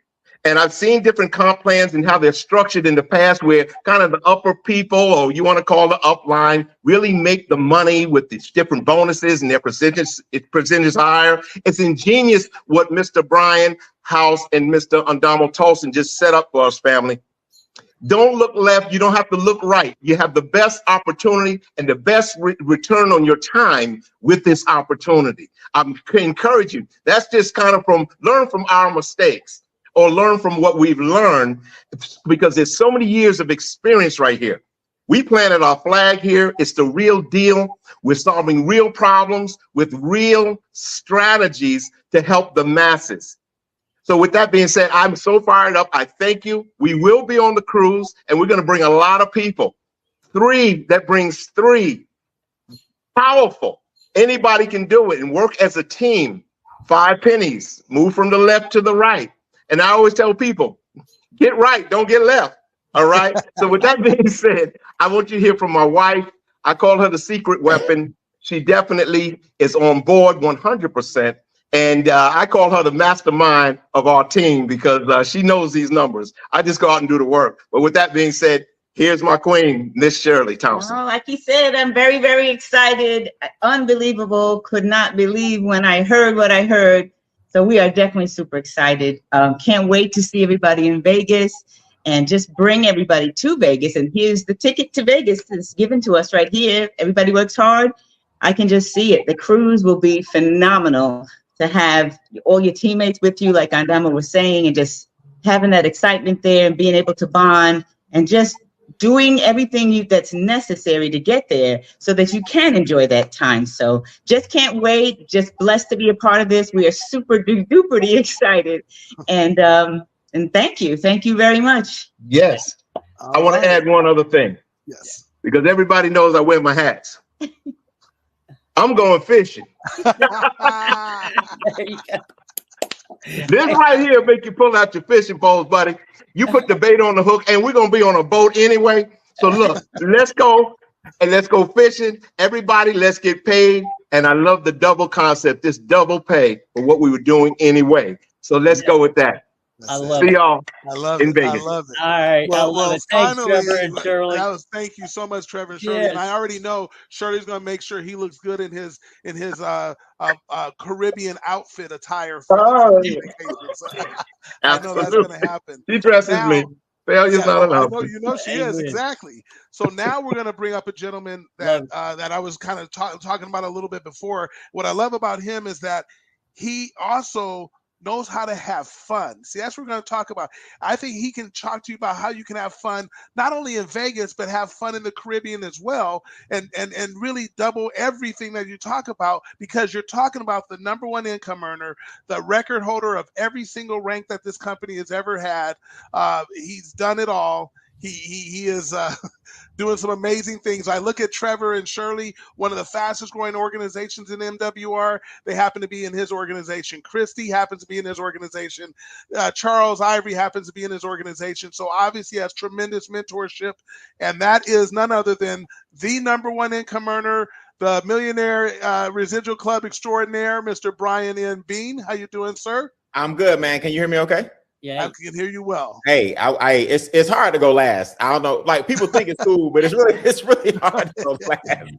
And I've seen different comp plans and how they're structured in the past, where kind of the upper people, or you want to call the upline, really make the money with these different bonuses and their percentage higher. It's ingenious what Mr. Brian House and Mr. Andamo Tolson just set up for us, family. Don't look left. You don't have to look right. You have the best opportunity and the best return on your time with this opportunity. I encourage you. That's just kind of learn from our mistakes or learn from what we've learned, because there's so many years of experience right here. We planted our flag here. It's the real deal. We're solving real problems with real strategies to help the masses. So with that being said, I'm so fired up. I thank you. We will be on the cruise, and we're going to bring a lot of people. That brings 3. Powerful. Anybody can do it and work as a team. 5 pennies. Move from the left to the right. And I always tell people, get right, don't get left. All right. So with that being said, I want you to hear from my wife. I call her the secret weapon. She definitely is on board 100%. And I call her the mastermind of our team because she knows these numbers. I just go out and do the work. But with that being said, here's my queen, Miss Shirley Tolson. Well, like he said, I'm very, very excited. Unbelievable. Could not believe when I heard what I heard. So we are definitely super excited. Can't wait to see everybody in Vegas and just bring everybody to Vegas. And here's the ticket to Vegas that's given to us right here. Everybody works hard. I can just see it. The cruise will be phenomenal to have all your teammates with you, like Andamo was saying, and just having that excitement there and being able to bond and just doing everything that's necessary to get there so that you can enjoy that time. So just can't wait. Just blessed to be a part of this. We are super duper excited. And thank you. Thank you very much. Yes. I want to add one other thing. Yes. Because everybody knows I wear my hats. I'm going fishing. This right here make you pull out your fishing poles, buddy. You put the bait on the hook, and we're going to be on a boat anyway. So look, let's go, and let's go fishing. Everybody, let's get paid. And I love the double concept, this double pay for what we were doing anyway. So let's go with that. I love See y'all. I love in it. Vegas. I love it. All right. Well, Thanks, finally, Trevor and Shirley. Thank you so much, Trevor and Shirley. Yes. And I already know Shirley's going to make sure he looks good in his Caribbean outfit attire. Oh, I know that's going to happen. She dresses me. Failure's not an I option. know, you know she is, exactly. So now we're going to bring up a gentleman that I was kind of talking about a little bit before. What I love about him is that he also knows how to have fun. See, that's what we're going to talk about. I think he can talk to you about how you can have fun, not only in Vegas, but have fun in the Caribbean as well, and really double everything that you talk about, because you're talking about the #1 income earner, the record holder of every single rank that this company has ever had. He's done it all. He is doing some amazing things. I look at Trevor and Shirley, one of the fastest growing organizations in MWR. They happen to be in his organization. Christy happens to be in his organization. Charles Ivory happens to be in his organization. So obviously he has tremendous mentorship. And that is none other than the #1 income earner, the millionaire residual club extraordinaire, Mr. Brian N. Bean. How you doing, sir? I'm good, man. Can you hear me okay? Yeah, I can hear you well. Hey, it's hard to go last. I don't know, like people think it's cool, but it's really hard to go last.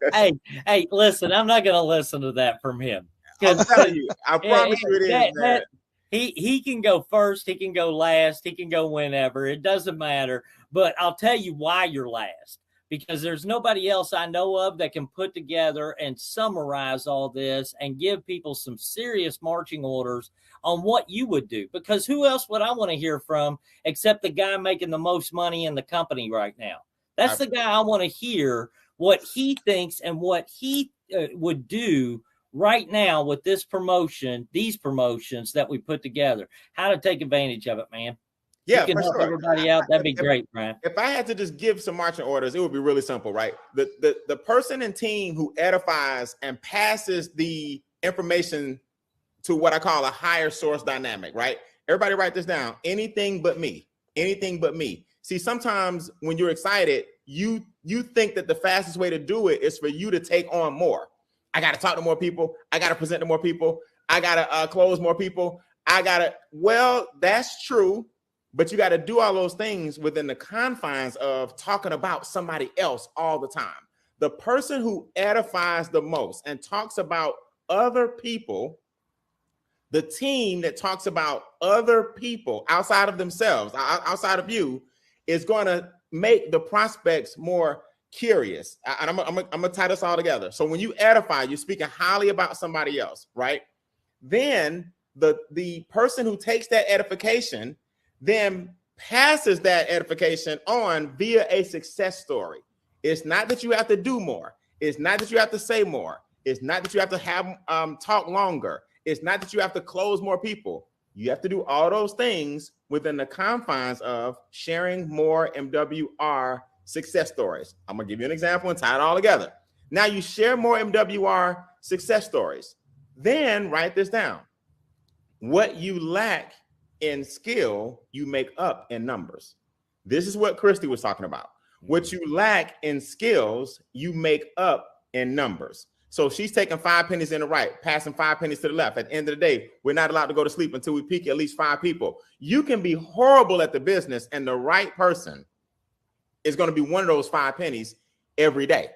Hey, listen, I'm not going to listen to that from him. I'm telling you, I promise you it is, man. He can go first, he can go last, he can go whenever. It doesn't matter. But I'll tell you why you're last. Because there's nobody else I know of that can put together and summarize all this and give people some serious marching orders on what you would do. Because who else would I want to hear from except the guy making the most money in the company right now? That's the guy I want to hear what he thinks and what he would do right now with this promotion, these promotions that we put together, how to take advantage of it, man. Yeah, you can help everybody out. That'd be great, Brian. If I had to just give some marching orders, it would be really simple, right? The person and team who edifies and passes the information to what I call a higher source dynamic, right? Everybody write this down. Anything but me. Anything but me. See, sometimes when you're excited, you think that the fastest way to do it is for you to take on more. I got to talk to more people. I got to present to more people. I got to close more people. Well, that's true. But you got to do all those things within the confines of talking about somebody else all the time. The person who edifies the most and talks about other people, the team that talks about other people outside of themselves, outside of you, is going to make the prospects more curious. And I'm gonna tie this all together. So when you edify, you're speaking highly about somebody else, right? Then the person who takes that edification then passes that edification on via a success story. It's not that you have to do more. It's not that you have to say more. It's not that you have to have talk longer. It's not that you have to close more people. You have to do all those things within the confines of sharing more MWR success stories. I'm gonna give you an example and tie it all together. Now you share more MWR success stories. Then write this down. What you lack in skill, you make up in numbers. This is what Christy was talking about. What you lack in skills, you make up in numbers. So she's taking 5 pennies in the right, passing 5 pennies to the left. At the end of the day, we're not allowed to go to sleep until we peak at least 5 people. You can be horrible at the business, and the right person is going to be one of those 5 pennies every day.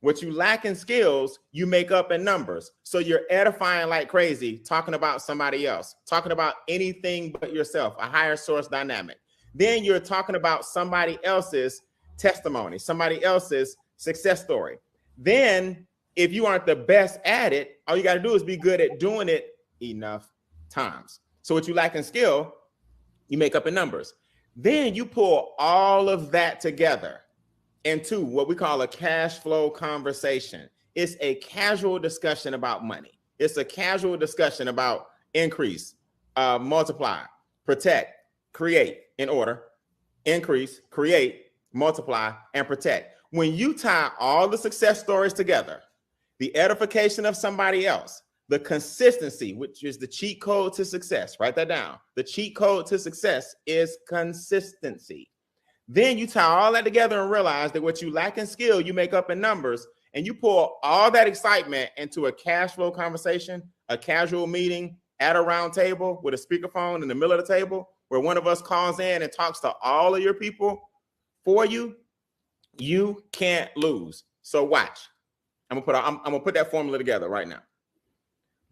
What you lack in skills, you make up in numbers. So you're edifying like crazy, talking about somebody else, talking about anything but yourself, a higher source dynamic. Then you're talking about somebody else's testimony, somebody else's success story. Then if you aren't the best at it, all you got to do is be good at doing it enough times. So what you lack in skill, you make up in numbers. Then you pull all of that together into what we call a cash flow conversation. It's a casual discussion about money. It's a casual discussion about increase, multiply, protect, create in order, increase, create, multiply, and protect. When you tie all the success stories together, the edification of somebody else, the consistency, which is the cheat code to success, write that down. The cheat code to success is consistency. Then you tie all that together and realize that what you lack in skill, you make up in numbers, and you pull all that excitement into a cash flow conversation, a casual meeting at a round table with a speakerphone in the middle of the table where one of us calls in and talks to all of your people for you. You can't lose. So watch. I'm gonna put that formula together right now.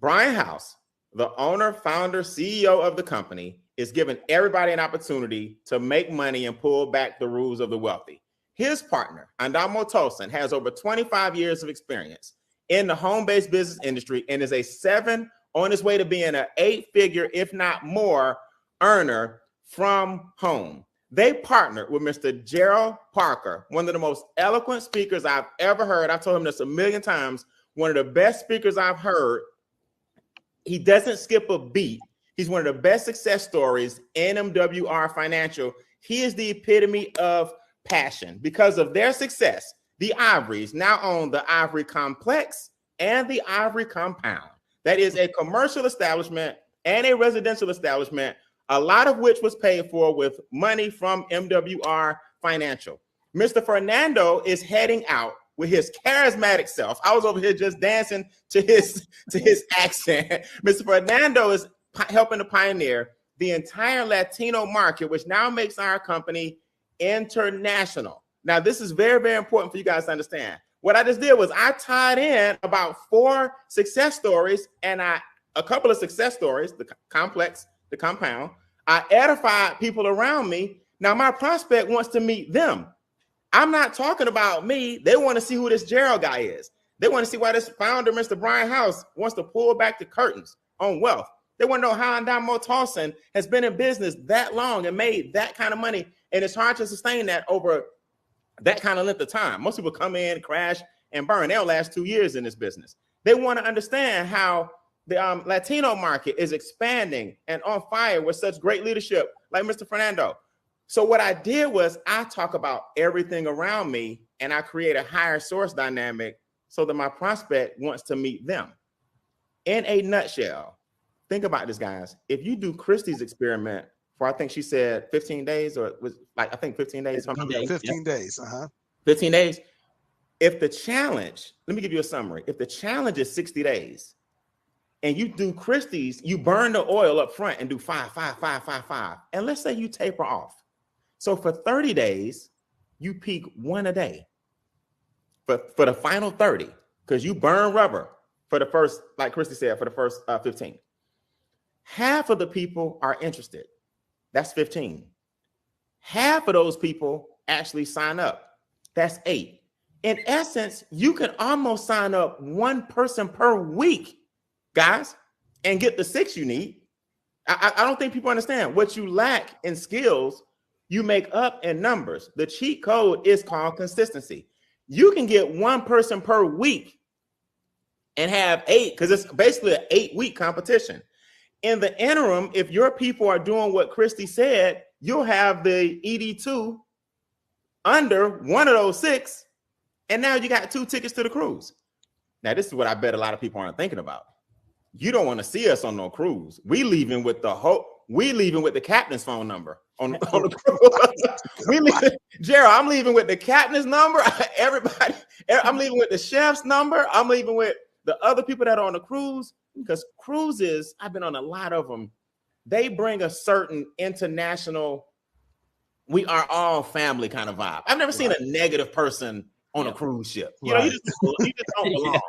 Brian House, the owner, founder, CEO of the company, is giving everybody an opportunity to make money and pull back the rules of the wealthy. His partner, Andamo Tolson, has over 25 years of experience in the home-based business industry and is a 7 on his way to being an 8-figure, if not more, earner from home. They partnered with Mr. Gerald Parker, one of the most eloquent speakers I've ever heard. I've told him this a million times. One of the best speakers I've heard. He doesn't skip a beat. He's one of the best success stories in MWR Financial. He is the epitome of passion. Because of their success, the Ivories now own the Ivory Complex and the Ivory Compound. That is a commercial establishment and a residential establishment, a lot of which was paid for with money from MWR Financial. Mr. Fernando is heading out with his charismatic self. I was over here just dancing to his accent. Mr. Fernando is helping to pioneer the entire Latino market, which now makes our company international. Now, this is very, very important for you guys to understand. What I just did was I tied in about 4 success stories and a couple of success stories, the complex, the compound. I edified people around me. Now my prospect wants to meet them. I'm not talking about me. They want to see who this Gerald guy is. They want to see why this founder, Mr. Brian House, wants to pull back the curtains on wealth. They want to know how Andamo Tolson has been in business that long and made that kind of money. And it's hard to sustain that over that kind of length of time. Most people come in, crash, and burn. They'll last 2 years in this business. They want to understand how the Latino market is expanding and on fire with such great leadership like Mr. Fernando. So what I did was I talk about everything around me and I create a higher source dynamic so that my prospect wants to meet them. In a nutshell, think about this, guys. If you do Christie's experiment for, I think she said 15 days, or it was like, I think 15 days. 15 days. 15 days. If the challenge, let me give you a summary. If the challenge is 60 days and you do Christie's, you burn the oil up front and do 5, 5, 5, 5, 5. And let's say you taper off. So for 30 days, you peak 1 a day. For the final 30, because you burn rubber for the first, like Christy said, for the first 15. Half of the people are interested. That's 15. half of those people actually sign up. That's 8. In essence, you can almost sign up 1 person per week, guys, and get the 6 you need. I don't think people understand what you lack in skills, you make up in numbers. The cheat code is called consistency. You can get 1 person per week and have 8, because it's basically an 8-week competition. In the interim, if your people are doing what Christy said, you'll have the ED2 under one of those 6, and now you got 2 tickets to the cruise. Now, this is what I bet a lot of people aren't thinking about. You don't want to see us on no cruise. We leaving with the captain's phone number on the cruise. Gerald, I'm leaving with the captain's number. Everybody, I'm leaving with the chef's number. I'm leaving with the other people that are on the cruise, because cruises, I've been on a lot of them. They bring a certain international, we are all family kind of vibe. I've never seen a negative person on a cruise ship. You know, you just don't belong.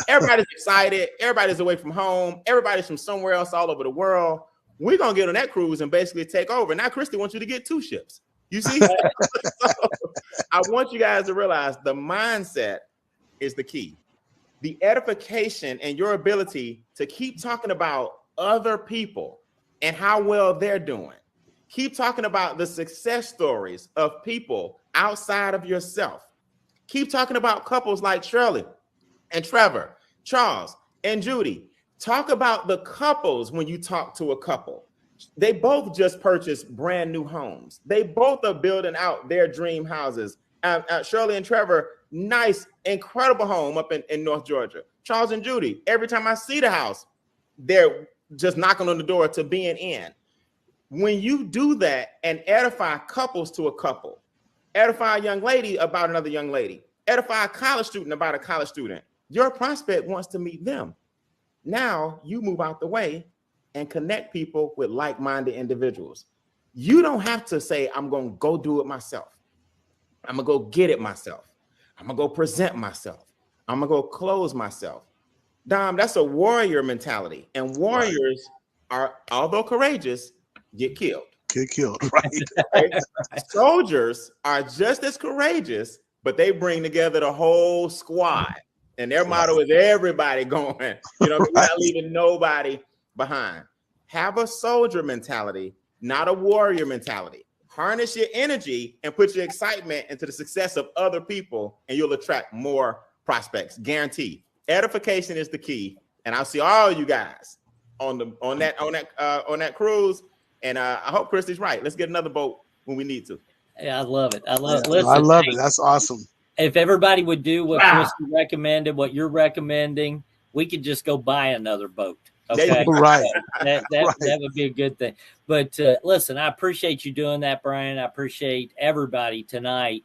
Everybody's excited. Everybody's away from home. Everybody's from somewhere else all over the world. We're going to get on that cruise and basically take over. Now, Christy wants you to get 2 ships. You see? So, I want you guys to realize the mindset is the key. The edification and your ability to keep talking about other people and how well they're doing. Keep talking about the success stories of people outside of yourself. Keep talking about couples like Shirley and Trevor, Charles and Judy. Talk about the couples when you talk to a couple. They both just purchased brand new homes. They both are building out their dream houses. Shirley and Trevor, nice, incredible home up in North Georgia. Charles and Judy, every time I see the house, they're just knocking on the door to being in. When you do that and edify couples to a couple, edify a young lady about another young lady, edify a college student about a college student, your prospect wants to meet them. Now you move out the way and connect people with like-minded individuals. You don't have to say, I'm going to go do it myself. I'm going to go get it myself. I'm going to go present myself. I'm going to go close myself. Dom, that's a warrior mentality. And warriors are, although courageous, get killed. Get killed, right? Right? Soldiers are just as courageous, but they bring together the whole squad. And their motto is everybody going. You know, we're not leaving nobody behind. Have a soldier mentality, not a warrior mentality. Harness your energy and put your excitement into the success of other people, and you'll attract more prospects. Guaranteed. Edification is the key. And I'll see all you guys on that cruise. And I hope Christy's right. Let's get another boat when we need to. Yeah, I love it. I love it. That's awesome. If everybody would do what Christy recommended, what you're recommending, we could just go buy another boat. Okay, right. That would be a good thing. But listen, I appreciate you doing that, Brian. I appreciate everybody tonight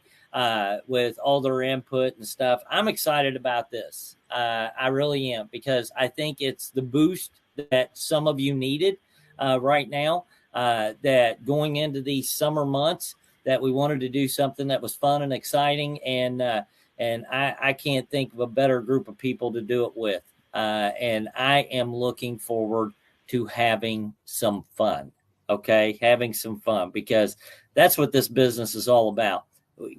with all their input and stuff. I'm excited about this. I really am, because I think it's the boost that some of you needed right now. That going into these summer months, that we wanted to do something that was fun and exciting, and I can't think of a better group of people to do it with. And I am looking forward to having some fun. Okay, having some fun, because that's what this business is all about.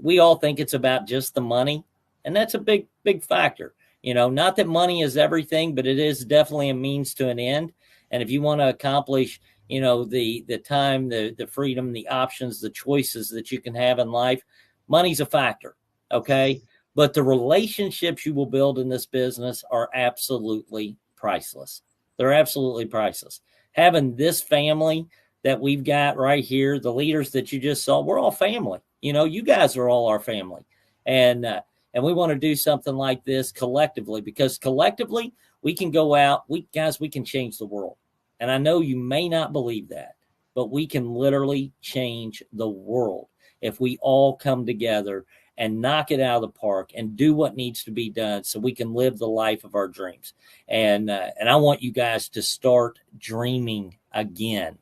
We all think it's about just the money, and that's a big factor. You know, not that money is everything, but it is definitely a means to an end. And if you want to accomplish, you know, the time, the freedom, the options, the choices that you can have in life, money's a factor. Okay. But the relationships you will build in this business are absolutely priceless. They're absolutely priceless. Having this family that we've got right here, the leaders that you just saw, we're all family. You know, you guys are all our family. And we want to do something like this collectively, because collectively we can go out, we can change the world. And I know you may not believe that, but we can literally change the world if we all come together and knock it out of the park and do what needs to be done so we can live the life of our dreams. And I want you guys to start dreaming again.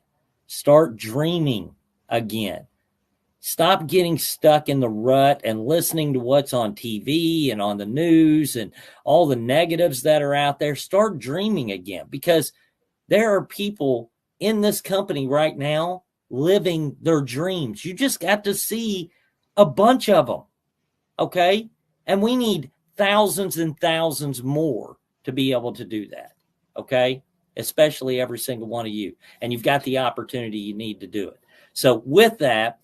Start dreaming again. Stop getting stuck in the rut and listening to what's on TV and on the news and all the negatives that are out there. Start dreaming again, because there are people in this company right now living their dreams. You just got to see a bunch of them. Okay. And we need thousands and thousands more to be able to do that. Okay. Especially every single one of you. And you've got the opportunity you need to do it. So with that,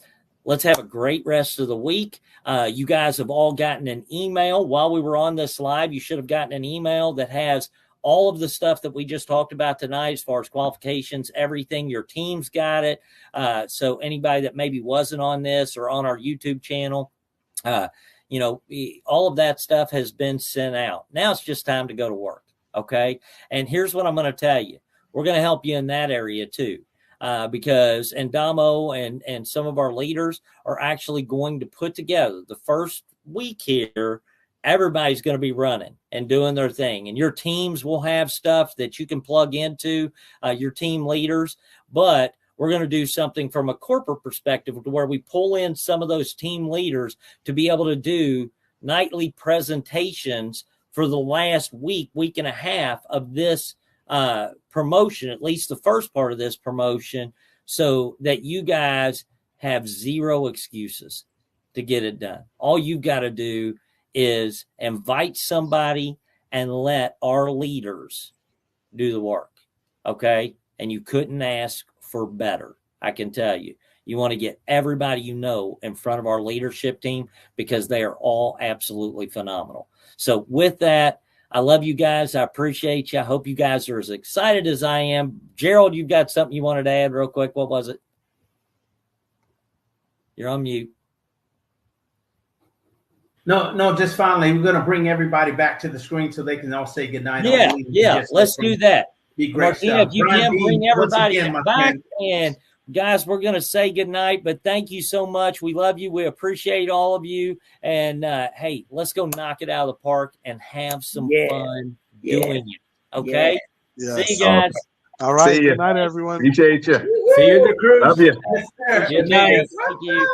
let's have a great rest of the week. You guys have all gotten an email while we were on this live. You should have gotten an email that has all of the stuff that we just talked about tonight, as far as qualifications, everything. Your team's got it. So anybody that maybe wasn't on this or on our YouTube channel, all of that stuff has been sent out. Now it's just time to go to work. Okay. And here's what I'm going to tell you. We're going to help you in that area too. Because Andamo and some of our leaders are actually going to put together the first week here. Everybody's going to be running and doing their thing, and your teams will have stuff that you can plug into, your team leaders. But we're going to do something from a corporate perspective where we pull in some of those team leaders to be able to do nightly presentations for the last week and a half of this promotion, at least the first part of this promotion, so that you guys have zero excuses to get it done. All you've got to do is invite somebody and let our leaders do the work. Okay. And you couldn't ask for better. I can tell you, you want to get everybody you know in front of our leadership team, because they are all absolutely phenomenal. So with that, I love you guys. I appreciate you. I hope you guys are as excited as I am. Gerald, you've got something you wanted to add real quick. What was it? You're on mute. No, just finally, we're going to bring everybody back to the screen so they can all say goodnight. Yeah, let's do that. Be great Martina, stuff. if you can bring everybody again, back. And guys, we're going to say goodnight, but thank you so much. We love you. We appreciate all of you. And hey, let's go knock it out of the park and have some fun doing it. Okay? Yeah. See you guys. All right. See you. Good night, everyone. Appreciate you. See you in the cruise. Love you. Good night. Thank you.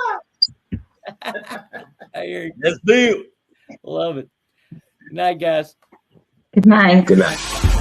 I hear you. Let's do it. Love it. Good night, guys. Good night. Good night.